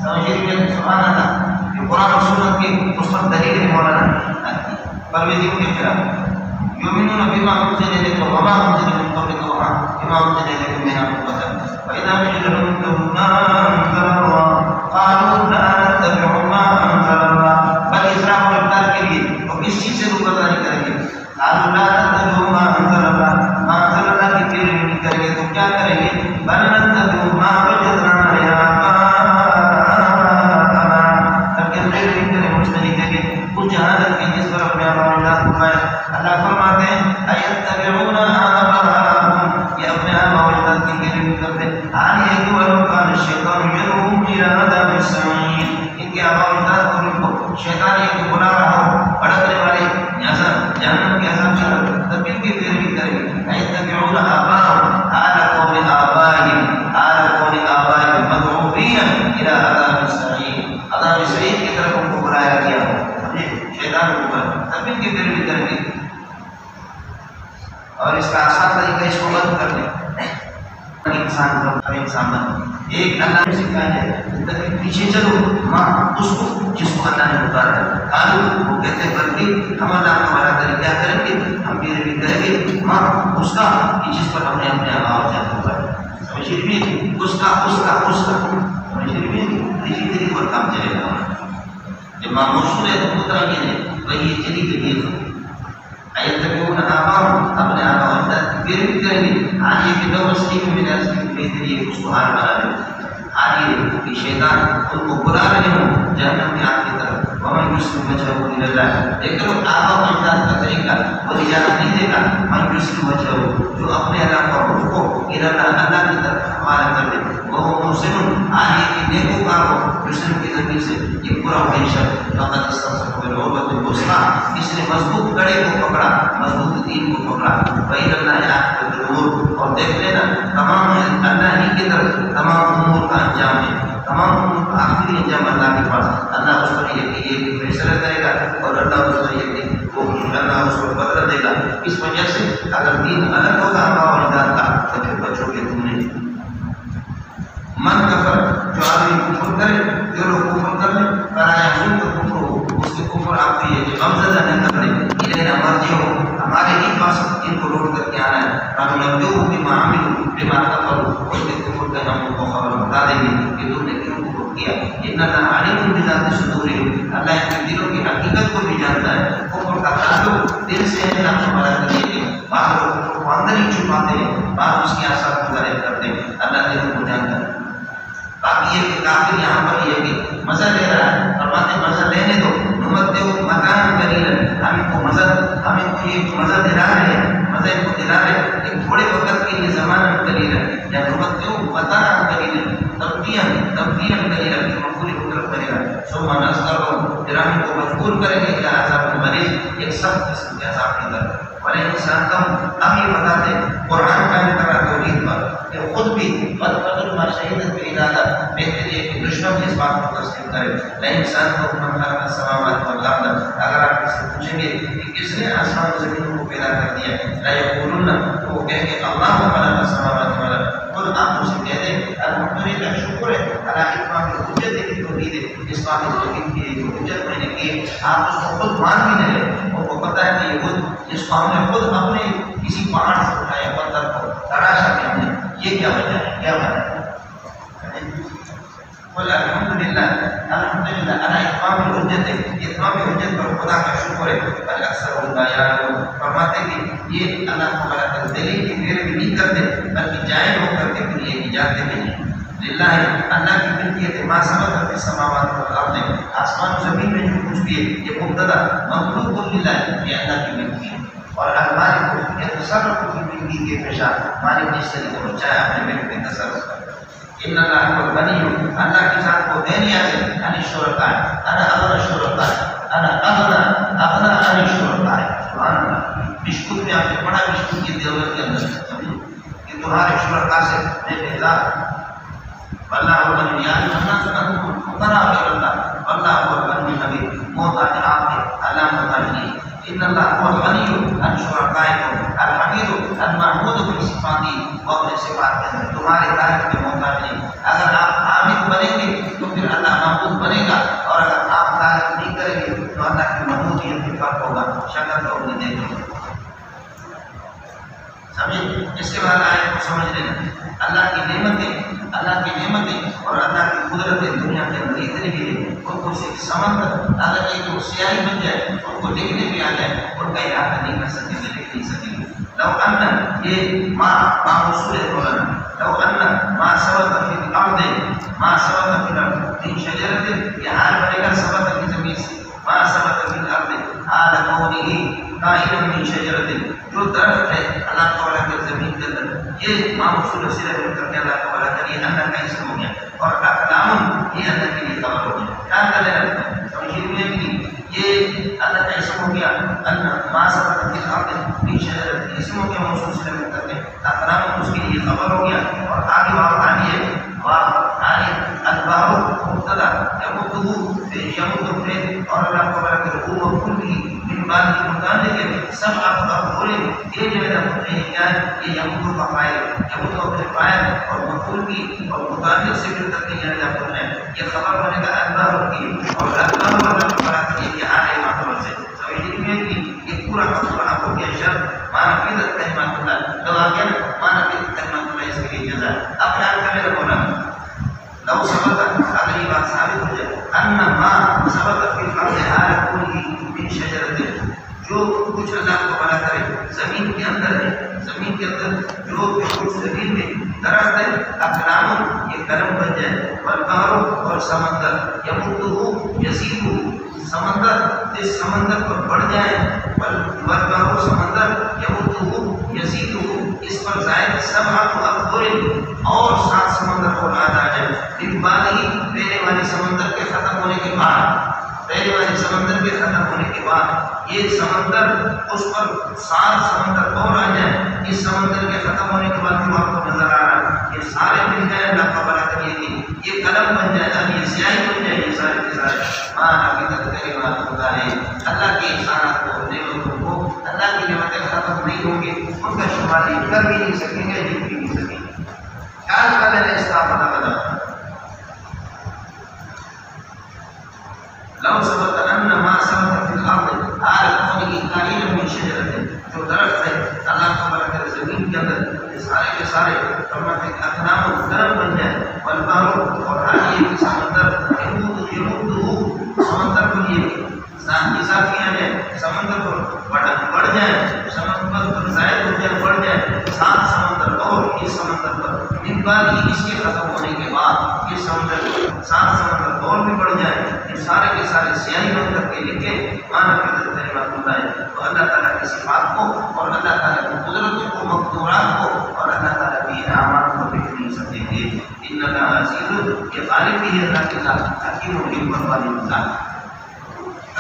سمجھے کہ سبحان اللہ یہ قرآن و سنت کی اس پر دلیل ہے مولانا پرویزیوں کے خلاف. يؤمنون بما أنزل إليك وما أنزل من قبلك وبما أنزل إليك من قبلك فإذا قيل لهم ما أنزل الله قالوا لا نتبع ما أنزل الله. بل إسراف والإبطال کے لیے اور کس چیز سے روکتانی کریں گے. قالوا لا نتبع ما أنزل الله, ما أنزل الله کی پیروی نہیں کریں گے تو کیا کریں گے. بل نتبع ما وجدنا عليه آباءنا, تبکہ پیروی کریں اس طریقے کے کچھ جہالت کی جس پر اپنے آباء اجداد کو ہے. اللہ فرماتے ہیں ایتبعون آباءهم, یہ اپنے آباء و اجداد کی پیروی کرتے ہیں. آنی ولو کان الشیطان یدعوهم الی عذاب السعیر, ان کے آباء و اجداد کو ان کو شیطان یہ بلا رہا ہو بھڑکنے والے جہنم کے عذاب سے تب ان کی پیروی کریں. ایتبعون آباءهم آل قوم آبائهم آل قوم آبائهم مدعوین الی عذاب السعیر, عذاب سعیر کی طرف ان کو بلایا گیا ہو شیطان کو تب ان کی پیروی کریں گے. اور اس کا آسان طریقہ اس کو بند کر لیں. انسان بن ایک اللہ نے سکھایا ہے پیچھے چلو ماں اس کو جس کو اللہ نے اتارا ہے. قالو وہ کہتے ہیں بلکہ ہم اللہ کا ہمارا طریقہ کیا کریں گے, ہم پیروی کریں گے ماں اس کا جس پر ہم نے اپنے آواز جان اتارا. سمجھیے بھی اس کا سمجھیے بھی اسی طریقے پر کام چلے گا. جب ماں موصول ہے تو اترا کے لیے وہی چلی کے لیے ایتبعون آباءهم, اپنے آباء و اجداد کی پیروی کریں گے. آج یہ کہ دو مسئلے میں میرا بہتری ہے اس کو ہار بنا دے. آج یہ کہ شیطان ان کو بلا رہے ہوں جہنم کی آگ کی طرف. ومن یسلم وجهه الى الله, لیکن وہ آباء و اجداد کا طریقہ وہ اجازت نہیں دے گا. من یسلم وجهه, جو اپنے اللہ کا رخ کو الى اللہ کی طرف حوالہ کر دے. وہ محسن, آج یہ کہ نیکوکار ہو مسلم کی زمین سے یہ پورا وحشت فقط استمسک بالعروة الوثقى, اس نے مضبوط کڑے کو پکڑا, مضبوط دین کو پکڑا. وإلى الله عاقبة الأمور, اور دیکھ لینا تمام اللہ ہی کی طرف تمام امور کا انجام ہے. تمام امور کا آخری انجام اللہ کے پاس. اللہ اس پر یہ فیصلہ کرے گا اور اللہ اس پر یہ وہ اللہ اس پر اس وجہ سے اگر دین غلط ہوگا ہوا و اجداد کا تو پھر بچوں کے تم نے من کفر جو آدمی کفر کرے جو لوگ کفر کر لیں پرایا ان کو کفر ہو اس کے کفر آپ کو یہ کہ غمزدہ نہ کر لیں انہیں نہ مرضی ہو ہمارے ہی پاس ان کو لوٹ کر کے آنا ہے ہم نبیو بما عملوا بما کفروا اس کے کفر کا ہم ان کو خبر بتا دیں گے کہ تم نے کیوں کفر کیا ان اللہ علیم بذات الصدور اللہ ان کے دلوں کی حقیقت کو بھی جانتا ہے کفر کا تعلق دل سے ہے اللہ کو بڑا کر دیے بعض لوگ کفر کو اندر ہی چھپاتے ہیں بعض اس کے آثار کو ظاہر کرتے ہیں اللہ دلوں کو جانتا ہے باقی یہ کہ کافر یہاں پر یہ کہ مزہ لے رہا ہے فرماتے مزہ لینے دو نمتے مکان قلیلا ہم کو مزہ یہ مزہ دلا رہے ہیں مزہ ان کو دلا رہے ہیں ایک تھوڑے وقت کے لیے زمانہ قلیلا یا نمتے مکان قلیلا تبدیلا قلیلا کی مقبولی کو طرف کرے گا ثم نذكرهم پھر ہم کو مجبور کریں گے کہ عذاب المریض ایک سخت قسم کے عذاب کے اندر اور انسان کا ہم یہ بتاتے قرآن کا انترا توحید پر کہ خود بھی بدل ما شہیدت کی ارادہ بہتر یہ کہ دشمن اس بات کو تسلیم کرے نہ انسان کو من خلق السماوات والارض اگر آپ اس سے پوچھیں گے کہ کس نے آسمان و زمین کو پیدا کر دیا لا یقولون تو وہ کہیں گے اللہ خلق السماوات والارض خود آپ اسے کہہ دیں الحمدللہ شکر ہے اللہ اتمام حجت کی توحید ہے اس بات کی توحید کی جو حجت میں نے کی آپ اس کو خود مان بھی نہیں رہے اور وہ پتہ ہے کہ یہ خود جس کو ہم نے خود اپنے کسی پہاڑ سے اٹھایا پتھر کو تراشا کہ ہم نے یہ کیا وجہ ہے کیا وجہ ہے قل الحمدللہ اللہ اتمام الحجت ہے اتمام الحجت پر خدا کا شکر ہے بل اکثر لا یعلمون فرماتے کہ یہ اللہ کو بڑا کر دلیل کی پیروی نہیں کرتے بلکہ جاہل ہو کر کے پھر یہ جانتے بھی نہیں للہ اللہ کی ملکیت ہے ما سبق فی السماوات والارض آسمان و زمین میں جو کچھ بھی ہے یہ مبتدا مخلوق للہ یہ اللہ کی ملکیت ہے اور المالک یتصرف فی ملکی کے پیشہ مالک جس سے کو چاہے اپنے ملک میں تصرف کرے ان اللہ کو غنی اللہ کی ذات کو دینیا ہے ان شرکا انا اغنا شرکا انا اغنا عن الشرکاء سبحان اللہ مشکوت میں آپ نے پڑھا مشکوت کی دیوبند کے اندر کہ تمہارے شرکا سے میں بیزار اللہ غنی یعنی الناس انتم فقراء الى اللہ واللہ هو الغنی الحمید محتاج آپ کے اللہ محتاج نہیں ان اللہ هو الغنی عن شرکائکم الحمید المحمود فی صفاتی وہ اپنے صفات کے اندر تمہارے تعریف میں محتاج نہیں اگر آپ حامد بنیں گے تو پھر اللہ محمود بنے گا اور اگر آپ تعریف نہیں کریں گے تو اللہ کی محمودیت میں فرق ہوگا شکل تو انہیں دیکھیں گے سمجھیں اس کے بعد آیت کو سمجھ لینا اللہ کی نعمتیں اور اللہ کی قدرتیں دنیا کے اندر اتنی بھی ہیں ان کو صرف سمندر اگر ایک وہ سیاہی بن جائے ان کو لکھنے بھی آ جائے ان کا احاطہ نہیں کر سکیں گے لکھ نہیں سکیں گے لو ان یہ ما موصول ہے مولانا لو ان ما سبق فی الارض ما سبق فی الارض من شجرۃ یہ حال بنے گا سبق کی زمین سے ما سبق فی الارض حال کونہ قائلا من شجرۃ جو درخت ہے اللہ تعالیٰ کے زمین کے اندر یہ ما موصول سے لے کر کے اللہ تعالیٰ کا یہ اللہ کا اسم ہو گیا اور اقلام یہ اللہ کے لیے خبر ہو گیا کیا کر رہے سمجھیے کہ یہ اللہ کا اسم ہو گیا اللہ ما سبق فی الارض من شجرۃ اسموں کے موصول سے لے کر کے اقلام اس کے لیے خبر ہو گیا اور آگے بات آنی ہے الباب مبتدا يمد فيه اور اللہ تعالیٰ کے وہ مفعول بھی من بعد متعلق ہے سب آپ کا بولے یہ جو ہے کیا ہے یہ یمد کا فاعل یمد کا فاعل اور مفعول بھی اور متعلق سے مل کر کے یہ لفظ ہے یہ خبر بنے گا الباب کی اور الباب اللہ تعالیٰ کے یہ آنے مطلب سے سمجھیے کہ یہ پورا کا پورا آپ کو کیا شرط مانا فیدت کلمات اللہ لو آگے مانا فیدت کلمات اللہ اس کے لیے جزا اب خیال کرنے کا بولا لو سبق اگر یہ بات ثابت ہو جائے ان ما سبق فی الارض حال کونہ من شجرۃ جو کچھ اللہ کو بنا کرے زمین کے اندر ہے زمین کے اندر جو کچھ زمین میں درخت ہے اقلام یہ قلم بن جائے والبحر اور سمندر یمدہ یزیدہ سمندر اس سمندر پر بڑھ جائے والبحر سمندر یمدہ یزیدہ اس پر زائد سبعۃ ابحر اور 7 سمندر کو آ جائے پھر بعد ہی پہلے والے سمندر کے ختم ہونے کے بعد پہلے والے سمندر کے ختم ہونے کے بعد یہ سمندر اس پر 7 سمندر اور آ جائے اس سمندر کے ختم ہونے کے بعد جو آپ کو نظر آ رہا ہے یہ سارے مل جائے اللہ کا بڑا کریے کہ یہ قلم بن جائے یہ سیاہی بن جائے یہ سارے کے سارے حقیقت کرے بات ہوتا ہے اللہ کے احسانات کو نعمتوں کو اللہ کی نعمتیں بھی ہوں گے ان کا شمار یہ کر بھی نہیں سکیں گے، لکھ بھی نہیں سکیں گے۔ خیال کر لینا اس کا پتہ بتا لو ثبت ان ما ثبت في الارض على قوله قليلا من شجرة، جو درخت ہے اللہ تبارک و زمین کے اندر سارے کے سارے فرماتے ہیں اقنام درخت بن جائے، والبحر اور ہر ایک سمندر یمدہ سمندر کو لیے اضافی آ جائے، سمندر کو بڑھ جائے، سمندر پر زائد ہو جائے، بڑھ جائے 7 سمندر اور اس سمندر پر ان بعد اس کے ختم ہونے کے بعد یہ سمندر 7 سمندر اور بھی بڑھ جائے، یہ سارے کے سارے سیاہی بن کر کے لکھے مانا فضل کلمات اللہ ہے۔ تو اللہ تعالیٰ کی صفات کو اور اللہ تعالیٰ کی قدرت کو، مقدورات کو اور اللہ تعالیٰ کی انعامات کو دیکھ نہیں سکیں گے۔ ان اللہ عزیز، یہ غالب بھی ہے اللہ کے ساتھ، حکیم و حکمت والی اللہ۔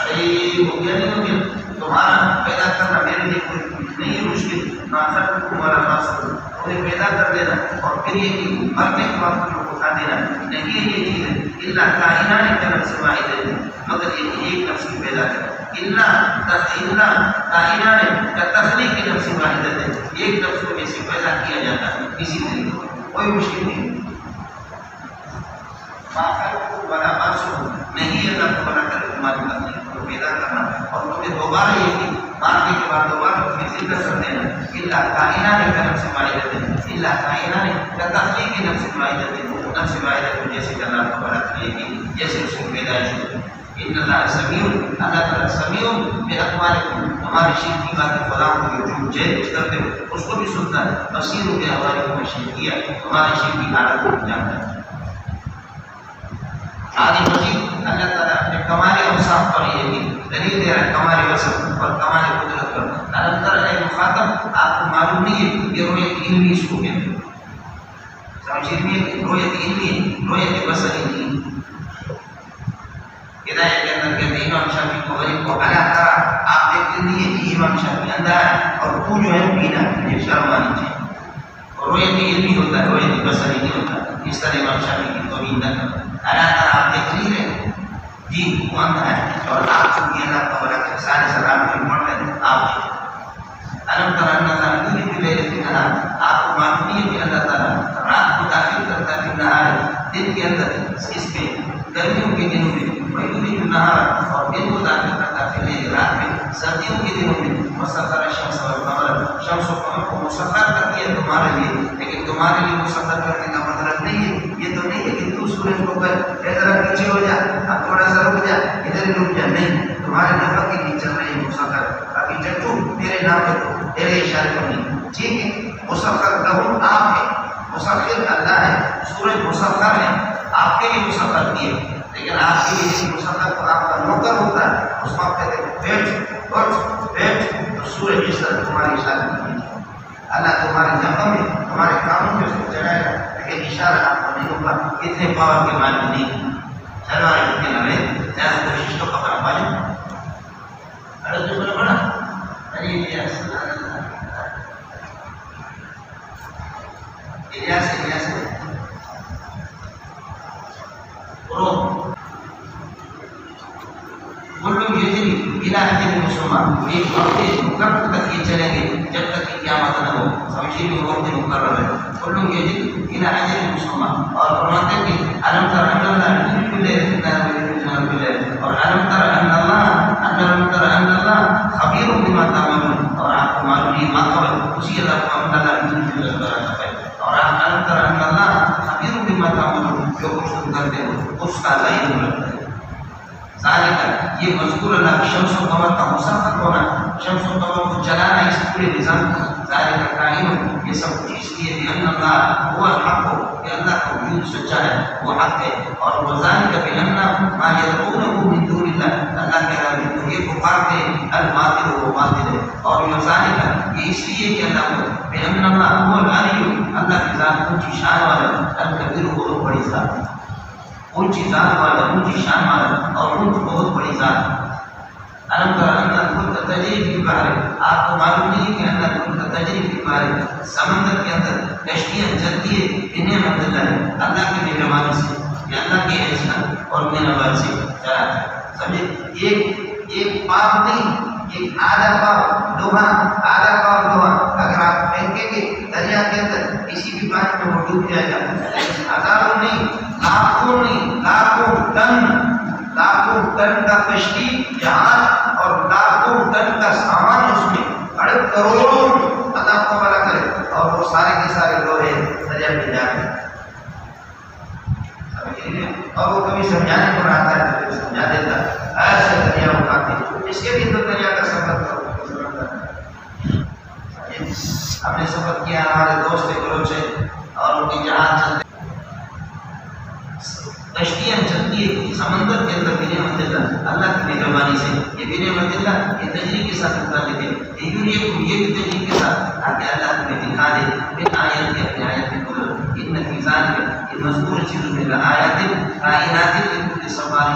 ارے ہو گیا نہیں ہو گیا، تمہارا پیدا کرنا میرے لیے کوئی نہیں مشکل، نہ خلق تمہارا ناصر، انہیں پیدا کر دینا اور پھر یہ کہ مرنے کے بعد تم کو اٹھا دینا نہیں ہے یہ چیز ہے۔ اللہ کائنات کا نفس واحد ہے، مگر یہ ایک نفس کی پیدا کرے، اللہ کائنات کا تخلیق کی نفس واحد ہے، ایک نفس کو جیسے پیدا کیا جاتا ہے کسی طریقے کوئی مشکل نہیں۔ بڑا معصوم نہیں ہے، اللہ تبارک کر تمہاری تخلیق کو پیدا کرنا اور تمہیں دوبارہ یہ کہ مارنے کے بعد دوبارہ تمہیں زندہ کر دینا۔ اللہ کائنات کا نفس واحد ہے، اللہ کائنات کا تخلیق کی نفس واحد ہے، نفس واحد ہے جیسے کہ اللہ تبارک کی جیسے اس کی پیدائش ہوئی۔ ان اللہ سمیع، اللہ تعالیٰ سمیع باقوالکم، ہماری شرک کی باتیں خدا کو جو جیز کرتے ہو اس کو بھی سنتا ہے، بصیر بأحوالکم شرکیہ، ہماری شرک کی حالت کو جانتا ہے۔ آگے مزید اللہ تعالیٰ اپنے کمال اوصاف پر یہ بھی دلیل دے رہا ہے، کمال وصف اور کمال قدرت پر۔ الم تر اے مخاطب، آپ کو معلوم نہیں ہے یہ رویت علمی اس کو کہتے ہیں، سمجھیے رویت علمی، رویت بصری نہیں۔ ہدایت کے اندر کہتے ہیں امام شافعی کو غریب کو اللہ تعالیٰ آپ دیکھتے نہیں کہ امام شافعی اندھا ہے اور تو جو ہے پینا یہ شرم آنی چاہیے، اور رویت علمی ہوتا ہے، رویت بصری نہیں ہوتا۔ اس طرح امام شافعی کی توہین نہ کرو، اللہ تعالیٰ آپ دیکھ نہیں رہے جی وہ اندھا ہے اور آپ چونکہ اللہ تبارک کے سارے سلام میں پڑھ رہے ہیں آپ دیکھیں۔ الم تر ان اللہ یولج الليل في النهار، آپ کو معلوم نہیں ہے کہ اللہ تعالیٰ رات کو داخل کرتا ہے نہار دن کے اندر، اس میں گرمیوں کے دنوں میں ویولج النہار اور دن کو داخل کرتا ہے رات میں، سردیوں کے دنوں میں مسخر الشمس والقمر، شمس و قمر کو مسخر کر دیا تمہارے لیے، لیکن تمہارے لیے مسخر کرنے کا مطلب نہیں ہے یہ تو نہیں ہے کہ تو سورج کو کر اے ذرا پیچھے ہو جا، اب تھوڑا سا رک جا، ادھر ہی رک جا، نہیں، تمہارے نفع کے لیے چل رہی ہے مسخر۔ ابھی چٹو تیرے نام پہ تیرے اشارے پر نہیں، ٹھیک ہے، مسخر لہو آپ ہے، مسخر اللہ ہے، سورج مسخر ہے، آپ کے لیے مسخر کیے، لیکن آپ کے لیے مسخر تو آپ کا نوکر ہوتا ہے، اس وقت کہتے ہیں بیٹھ اٹھ بیٹھ، تو سورج اس طرح تمہاری اشارے پر نہیں، اللہ تمہارے نفع میں تمہارے کاموں میں اس کو چلائے گا، لیکن اشارہ آپ کو نہیں ہوگا، اتنے پاور کے مالک نہیں۔ چلو آئے اتنے لمحے زیادہ کوشش تو خبر پائے ارے تو بڑا بڑا الیاس وہ لوگ یہ علاقے مسلمان ایک وقت مقرر تک یہ چلیں گے جب تک کہ قیامت نہ ہو، سمجھیے کہ وقت مقرر ہے۔ وہ لوگ یہ علاقے مسلمان اور فرماتے ہیں کہ علم تر ان اللہ اور علم تر ان اللہ خبیر بما تعملون، اور آپ کو معلوم ہے ماخبر اسی اللہ کو اور علم تر ان اللہ خبیر بما تعملون، جو کچھ تم کرتے ہو اس کا علم رکھتا ہے۔ ذالک، یہ مذکور اللہ شمس و قمر کا مسخر ہونا، شمس و قمر کو چلانا اس پورے نظام کو، ذالک قائم، یہ سب کچھ اس لیے بأن اللہ هو الحق، کہ اللہ کا وجود سچا ہے، وہ حق ہے، اور وذالک بأن ما يدعونه من دون اللہ، اللہ کے علاوہ جو یہ پکارتے ہیں الباطل، وہ باطل ہے، اور وذالک یہ اس لیے کہ اللہ کو بأن اللہ هو العلی، اللہ کی ذات اونچی شان والا، الکبیر بہت بڑی ذات ہے، اونچی ذات والا، اونچی شان والا اور اونچ بہت بڑی ذات۔ علم تر ان الفلک تجری فی البحر، آپ کو معلوم نہیں کہ ان الفلک تجری فی البحر، سمندر کے اندر کشتیاں چلتی ہے بنعمت اللہ، اللہ کی مہربانی سے، یہ اللہ کے احسان اور مہربانی سے چلا ہے، سمجھے، ایک بات نہیں، یہ آدھا پاؤ لوہا اگر آپ پھینکیں گے دریا کے اندر کسی بھی پانی میں وہ ڈوب جائے گا. ہزاروں نہیں، لاکھوں ٹن کا کشتی جہاز اور لاکھوں ٹن کا سامان اس میں، بڑے کروڑوں اللہ کو بڑا کرے، اور وہ سارے کے سارے لوہے دریا میں جا رہے ہیں. اور وہ کبھی سمجھانے پر آتا ہے تو سمجھا دیتا ہے ایسے دریا اٹھاتے. اس کے بھی تو دریا کا سفر کرو. ہم نے سفر کیا، ہمارے دوست بلوچ سے، اور ان کے جہاز چلتے، کشتیاں چلتی ہے سمندر کے اندر. بنا مدلہ اللہ کی مہربانی سے یہ بنا مدلہ یہ تجریب کے ساتھ اتنا دیتے ہیں، یہ بھی تجریب کے ساتھ تاکہ اللہ تمہیں دکھا دے پھر آیت کے اپنی آیت میں بولو ان نفیزان میں یہ مذکور چیزوں میں آیات کائنات کے سوال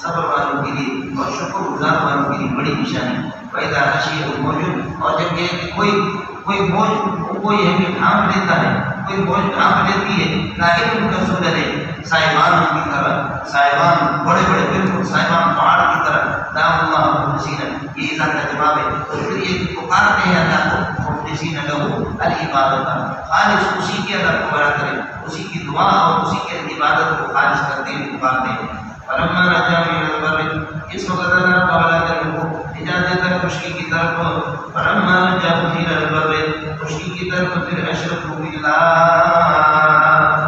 صبر والوں کے لیے اور شکر گزار والوں کے لیے بڑی نشانی. پیدا رشی موجود، اور جب یہ کوئی موج کوئی ہمیں ڈھانپ لیتا ہے، کوئی موج ڈھانپ لیتی ہے، کائن ان کا سودہ ہے سائبان کی طرح، سائبان بڑے بالکل سائبان پہاڑ کی طرح. دام اللہ مخلصین، یہ اذا کا جواب ہے. تو پھر یہ پکارتے ہیں اللہ کو مخلصین لہو العبادت، خالص اسی کی اللہ کو بڑا کریں، اسی کی دعا اور اسی کے عبادت کو خالص کرتے ہیں، پکارتے ہیں. فلما رجع من البر، اس وقت اللہ کا بڑا کریں کو اجازت ہے خشکی کی طرف. فلما رجع من البر، خشکی کی طرف پھر اشرکوا باللہ،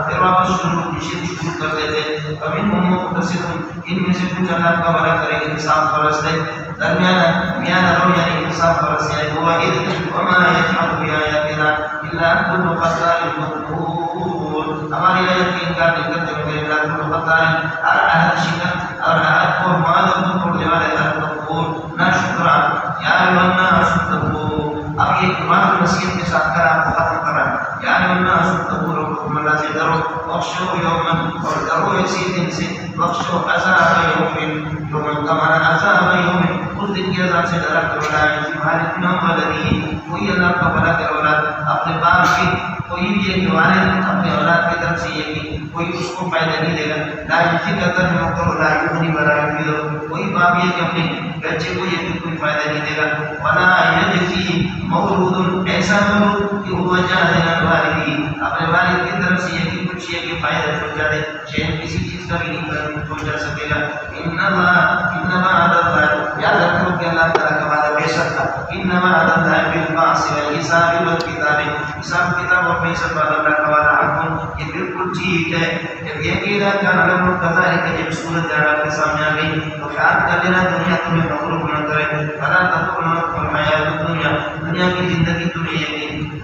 پھر واپس شروع کر دیتے. فمنهم مقتصد، ان میں سے کچھ اللہ کا بڑا کرے انصاف پرست ہے، درمیان رو یعنی انصاف پرست ہے. واحد وما يجحد بآياتنا الا كل ختار مكفور، ہماری آیت کی انکار نہیں کرتے مگر الا كل ختار، ہر احد شکن اور احد کو معلوم کرنے والے ہر مکفور نہ شکران. یا ایھا الناس اتقوا، اب یہ قرآن نصیحت کے ساتھ کلام کو ختم کر رہا ہے. یا ایھا الناس اتقوا ربکم، اللہ سے ڈرو، واخشوا یوما، اور ڈرو اسی دن سے، واخشوا عذاب یوم، یوم کا معنی عذاب یوم، اس دن کی عذاب سے ڈرا کرو. لا یجزی والد عن ولده، کوئی اللہ کا بھلا کرے اولاد اپنے باپ کی، کوئی بھی یہ کہ والد اپنے اولاد کی طرف سے یہ کہ کوئی اس کو فائدہ نہیں دے گا. لا یجزی کا ترجمہ کرو لا یغنی ولا یفیض، کوئی باپ یہ کہ اپنے بچے کو یہ کہ کوئی فائدہ نہیں دے گا. ولا یجزی مولود، ایسا مولود کہ وہ جاہل عن والدہ، اپنے والد کی طرف سے یہ کہ کچھ یہ کہ فائدہ پہنچا دے، شاید کسی چیز کا بھی نہیں پہنچا سکے گا. انما عدد، یاد رکھو کہ اللہ تعالیٰ کا وعدہ بے شک تھا. انما عدد بالبعث والحساب والکتاب، حساب کتاب اور حساب والا اللہ کا وعدہ حق، یہ بالکل ٹھیک ہے. جب یہ قیدا کان لهم كذلك، جب صورت آپ کے سامنے آ گئی تو خیال کر لینا دنیا تمہیں مغرور نہ کرے. فلا تغرنکم الحیاۃ الدنیا، دنیا کی زندگی تمہیں یہ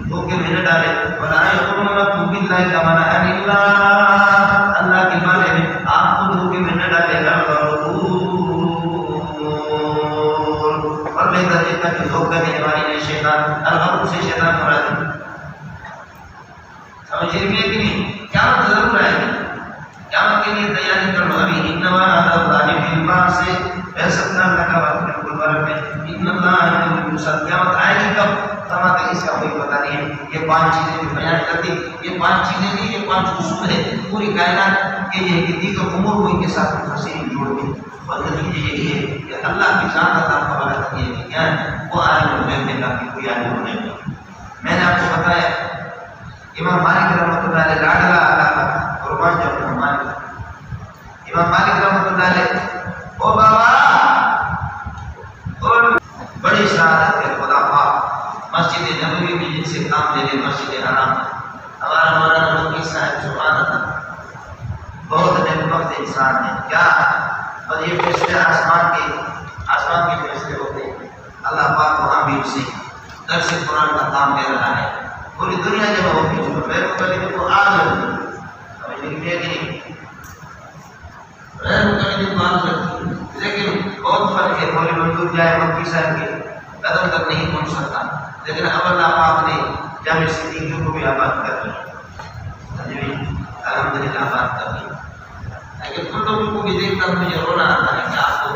دھوکے میں نہ ڈالے. ولا یغرنکم باللہ کا معنی اللہ، اللہ کے بارے میں آپ کو دھوکے میں نہ ڈالے گا. اور بے درجے کا دھوکہ دینے والی ہے شیطان، الغرور سے شیطان مراد ہے. سمجھ رہے کہ نہیں؟ قیامت ضرور آئے گی، قیامت کے لیے تیاری کر لو. ابھی انما عدد بالبعث سے بے سکتا اللہ کا وعدہ بالکل برابر ہے. ان اللہ یوصل، قیامت آئے گی کب؟ کما تک اس کا کوئی پتہ نہیں ہے. یہ 5 چیزیں جو بیان کرتی، یہ 5 چیزیں نہیں، یہ 5 اصول ہے پوری کائنات کے لیے کہ دیگر امور کو ان کے ساتھ تفصیل جوڑ دی. اور نتیجہ یہ ہے کہ اللہ کی ذات کا حوالہ کرتی ہے کہ کیا وہ عالم الغیب میں کا کوئی عالم الغیب نہیں. میں نے آپ کو بتایا امام مالک رحمۃ اللہ علیہ لاڈلا علاقہ قربان جاؤ. امام مالک رحمۃ اللہ علیہ او بابا اور بڑی شہادت کے خدا پاک مسجد نبوی میں جن سے کام لے لے، مسجد حرام. ہمارا مولانا مکی صاحب سبحان اللہ بہت نیک وقت انسان ہے کیا. اور یہ فیصلے آسمان کے فیصلے ہوتے ہیں. اللہ پاک وہاں بھی اسے درس قرآن کا کام دے رہا ہے. پوری دنیا جب ہوتی ہے میرے کو کبھی تو آگ لگتی ہے، ہمیں نہیں کہ نہیں غیر متعدد بات لگتی ہے. لیکن بہت فرق ہے، مولی منظور جائے مکی صاحب کے قدم تک نہیں پہنچ سکتا، لیکن اب اللہ پاک نے جامع صدیقیوں کو بھی آباد کر دیا، الحمدللہ آباد کر دیا. لیکن ان لوگوں کو بھی دیکھ کر مجھے رونا آتا ہے کہ آپ کو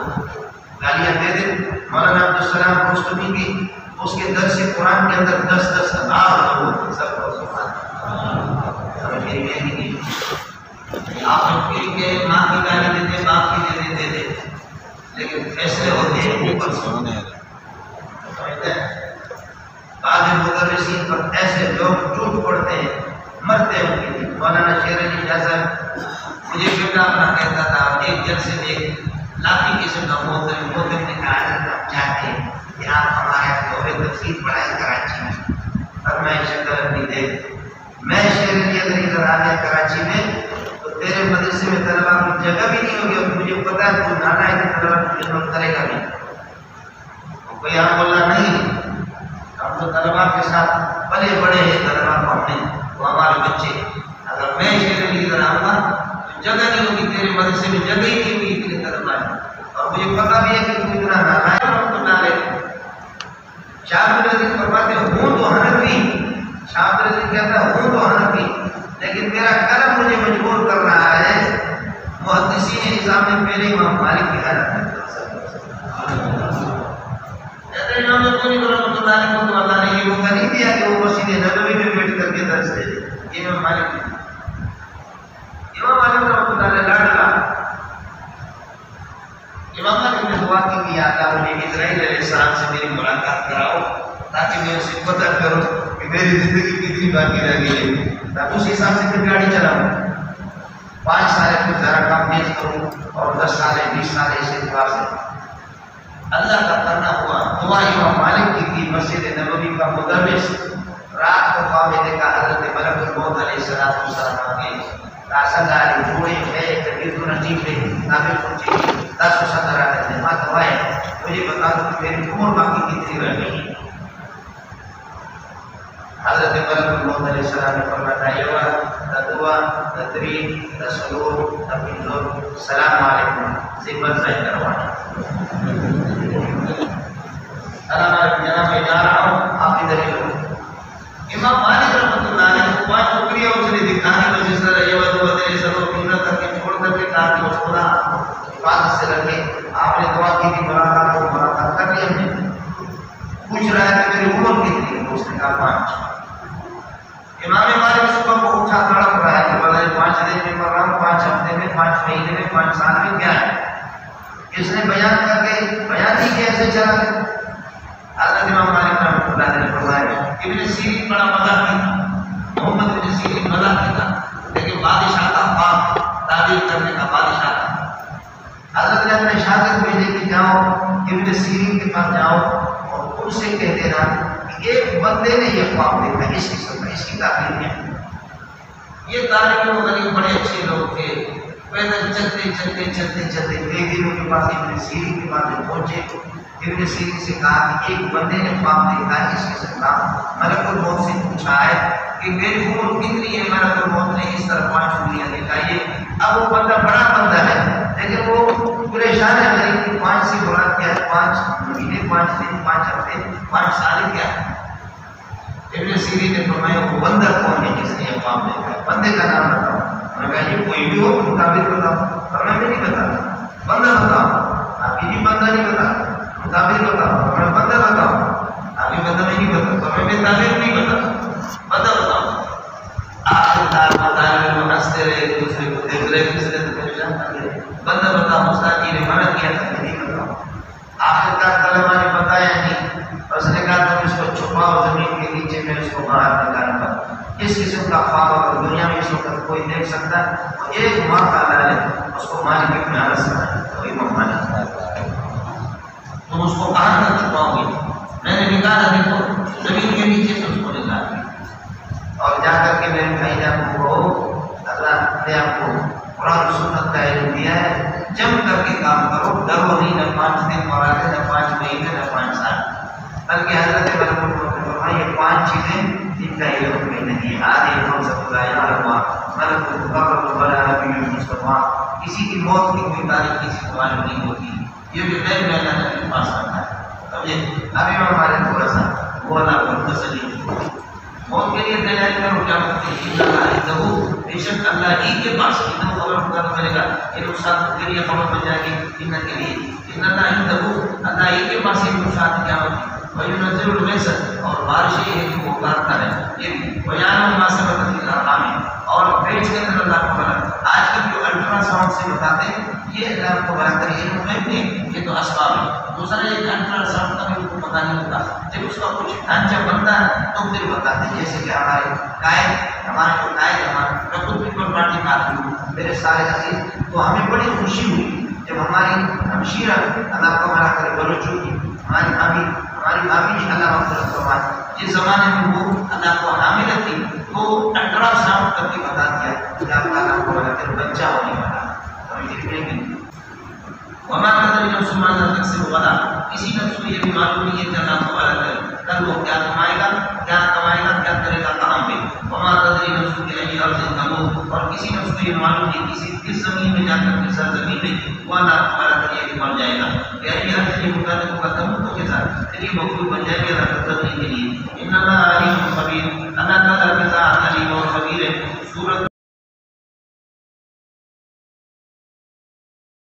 گالیاں دے دیں. مولانا عبدالسلام کوستمی کی اس کے درس قرآن کے اندر 10,000 لوگ سب کو سمجھ میری نہیں کی. آپ پھر کے ماں کی گالی دیتے، باپ کی دے دیتے تھے، لیکن فیصلے ہوتے ہیں اوپر سے. ایسے لوگ ٹوٹ پڑتے ہیں، مرتے ہیں ان کے لیے۔ مولانا شیر علی جیسا مجھے بیٹا اپنا کہتا تھا، ایک جلسے میں لاکھی قسم کا محترم نے کہا آپ چاہتے ہیں کہ آپ ہمارے دورے تفسیر پڑھائیں کراچی میں، اور میں شکر اپنی دے میں شیر علی اگر ادھر آ گیا کراچی میں تو تیرے مدرسے میں طلبا کی جگہ بھی نہیں ہوگی، اور مجھے پتا ہے تو نانا ہے کہ طلبا کی خدمت کرے گا بھی۔ کوئی یہاں بولا نہیں، ہم تو طلبا کے ساتھ بڑے بڑے ہیں، طلبا کو ہم نے وہ ہمارے بچے، اگر میں شیر علی ادھر آؤں گا تو جگہ نہیں ہوگی، تیرے مدرسے میں جگہ ہی نہیں ہوگی اتنے طلبا ہے، اور مجھے پتا بھی ہے کہ تو اتنا نالائق رحمۃ اللہ علیہ۔ شاہ عبد العزیز فرماتے ہیں ہوں تو حنفی، شاہ عبد العزیز کہتا ہے ہوں تو حنفی، لیکن میرا قلم مجھے مجبور کر رہا ہے محدثین نظام میں پہلے امام مالک کی حالت میں۔ کہتے ہیں امام ابو حنیفہ رحمۃ اللہ علیہ کو تو اللہ نے یہ موقع نہیں دیا کہ وہ مسجد نبوی میں بیٹھ کر کے درس دے، امام مالک رحمۃ اللہ علیہ لاڈلا امام مالک نے دعا کی کہ یا اللہ مجھے اسرائیل علیہ السلام سے میری ملاقات کراؤ تاکہ میں اسے پتہ کروں کہ میری زندگی کتنی باقی رہ گئی ہے، تاکہ اس حساب سے پھر گاڑی چلاؤں، 5 سال پھر ذرا کام تیز کروں اور 10 سال 20 سال اس اعتبار سے اللہ کا کرنا ہوا۔ دعا امام مالک کی تھی، مسجد نبوی کا مدرس رات کو خواب میں دیکھا حضرت ملک الموت علیہ السلام آ گئے، راسنداری جوڑے ہے تقریر نجیب ہے نابل پہنچے 10 صدر آتے ہیں، ماں دعائیں مجھے بتا دو کہ میری عمر باقی کتنی رہ گئی۔ حضرت ملک الموت علیہ السلام نے فرمایا ایوا دعا تدریب تسلور تفضل السلام علیکم ذمت ظاہر کروانا، سلام علیکم جناب میں جا رہا ہوں آپ ادھر ہی رہو۔ امام مالک رحمۃ اللہ علیہ کو 5 ٹکڑیاں اس نے دکھانے کو جس طرح ایوا دعا تیرے سرو پورا کر کے چھوڑ کر کے کہا کہ اس خدا حفاظت سے رکھے، آپ نے دعا کی تھی ملاقات کو ملاقات کر لی ہم نے، پوچھ رہا ہے کہ میری عمر کتنی ہے، اس نے کہا 5۔ امام مالک صبح کو اٹھا تڑپ رہا ہے کہ بغیر 5 دن میں مر رہا ہوں، 5 ہفتے میں، 5 مہینے میں، 5 سال میں، کیا ہے؟ اس نے بیان کر کے بیان ہی کیسے چلا گیا۔ حضرت امام مالک رحمۃ اللہ علیہ نے فرمایا ابن سیرین بڑا مذاقی تھا، محمد ابن سیرین مذاقی تھا، لیکن بادشاہ کا خواب تعبیر کرنے کا بادشاہ تھا۔ حضرت نے اپنے شاگرد بھیجے کہ جاؤ ابن سیرین کے پاس جاؤ اور ان سے کہہ دینا کہ ایک بندے نے یہ خواب دیکھا اس قسم کا، اس کی تعبیر میں۔ یہ طالب علم بڑے اچھے لوگ تھے، پیدل چلتے ایک دن ان کے پاس ابن سیرین کے پاس پہنچے، ابن سیرین سے کہا کہ ایک بندے نے خواب دیکھا ہے اس قسم کا، ملک الموت سے پوچھا ہے کہ میری عمر کتنی ہے، ملک الموت نے اس طرح 5 انگلیاں دکھائی۔ اب وہ بندہ بڑا بندہ ہے لیکن وہ پریشان ہے غریب کی 5 سے مراد کیا ہے، 5 مہینے، 5 دن، 5 ہفتے، 5 سال کیا ہے؟ ابن سیرین نے فرمایا وہ بندہ کون ہے جس نے یہ خواب دیکھا ہے، بندے کا نام بتاؤ۔ میں نے کہا یہ کوئی بھی ہو مطابق بتاؤ، فرمایا میں نہیں بتاتا، بندہ بتاؤ۔ آپ یہ بندہ نہیں بتا مطابق بتاؤ، میں بندہ بتاؤ، آپ یہ بندہ نہیں بتا، فرمایا میں تعبیر نہیں بتاتا، بندہ بتاؤ۔ آخرکار مطالب میں ہنستے رہے، ایک دوسرے کو دیکھ رہے، دوسرے کو پریشان کر رہے، بندہ بتاؤ۔ استاد جی نے منع کیا تھا کہ نہیں بتاؤ، آخرکار طلبا نے بتایا نہیں، اس نے کہا تم اس کو چھپاؤ زمین کے نیچے، میں اس کو باہر نکالوں گا۔ اس قسم کا خواب اگر دنیا میں اس وقت کوئی دیکھ سکتا ہے تو ایک ماں کا لال ہے، اس کو مالک ابن انس ہے، وہی مالک۔ تم اس کو کہاں تک چھپاؤ گے؟ میں نے نکالا، دیکھو زمین کے نیچے سے اس کو نکال دیا، اور جا کر کے میرے بھائی جان کو اللہ نے آپ کو قرآن و سنت کا علم دیا ہے، جم کر کے کام کرو، ڈرو نہیں، نہ 5 دن مراد ہے، نہ 5 مہینے، نہ 5 سال، بلکہ حضرت ملک الموت نے فرمایا یہ 5 چیزیں جن کا علم میں نہیں ہے۔ آدھی ہم سب کا علم ملک المقرب ولا نبی المصطفیٰ، کسی کی موت کی کوئی تاریخ کسی کو معلوم نہیں ہوتی، یہ بھی غیر میدان کے پاس رکھا ہے۔ ابھی ہمارے تھوڑا سا وہ اللہ کو تسلی موت کے لیے تیاری کرو، کیا کرتے ہیں اللہ عنده، بے شک اللہ ہی کے پاس اتنا خبر ہوگا تو ملے گا، یہ نقصان کے لیے خبر بن جائے گی ان کے لیے، ان اللہ عنده، اللہ ہی کے پاس ایک نقصان کیا ہوتی ہے، وَيُنَزِّلُ الْغَيْثَ، اور بارش یہ ہے کہ وہ اتارتا ہے، یہ بیان ما سبق فی الارحام، اور پیٹ کے اندر اللہ کو بنا۔ آج کل جو الٹرا ساؤنڈ سے بتاتے ہیں یہ اللہ کو بنا کر یہ غیب نہیں، یہ تو اسباب ہے، دوسرا ایک الٹرا ساؤنڈ کا بھی ان کو پتہ نہیں ہوتا، جب اس کا کچھ ڈھانچہ بنتا ہے تو پھر بتاتے ہیں، جیسے کہ ہمارے قائد ہمارے خود پیپل پارٹی کا آدمی ہوں، میرے سارے عزیز، تو ہمیں بڑی خوشی ہوئی جب ہماری ہمشیرہ اللہ کو ہمارا کرے بلوچوں کی ہماری بھابھی اللہ مغفرت فرمائے، جس زمانے میں وہ اللہ کو حاملہ تھی تو 18 سال تک بھی بتا دیا کہ آپ اللہ کو بچہ ہونے والا ہمیں دیکھنے کے لیے وما تدری نفس ماذا تکسب غدا، کسی نفس کو یہ بھی معلوم نہیں ہے کہ اللہ تعالیٰ کل وہ کیا کمائے گا، کیا کرے گا کہاں پہ، وما تدری نفس بأي أرض تموت، اور کسی نفس کو یہ معلوم نہیں کس زمین میں جا کر کس سرزمین میں وہ اللہ تعالیٰ کا یہ مر جائے گا، بأي أرض یہ مکاتب ہوگا تموت کے ساتھ، یہ مخلوق بن جائے گا تدری کے لیے، ان اللہ علیم خبیر، اللہ تعالیٰ کے ساتھ علیم اور خبیر ہے. سورت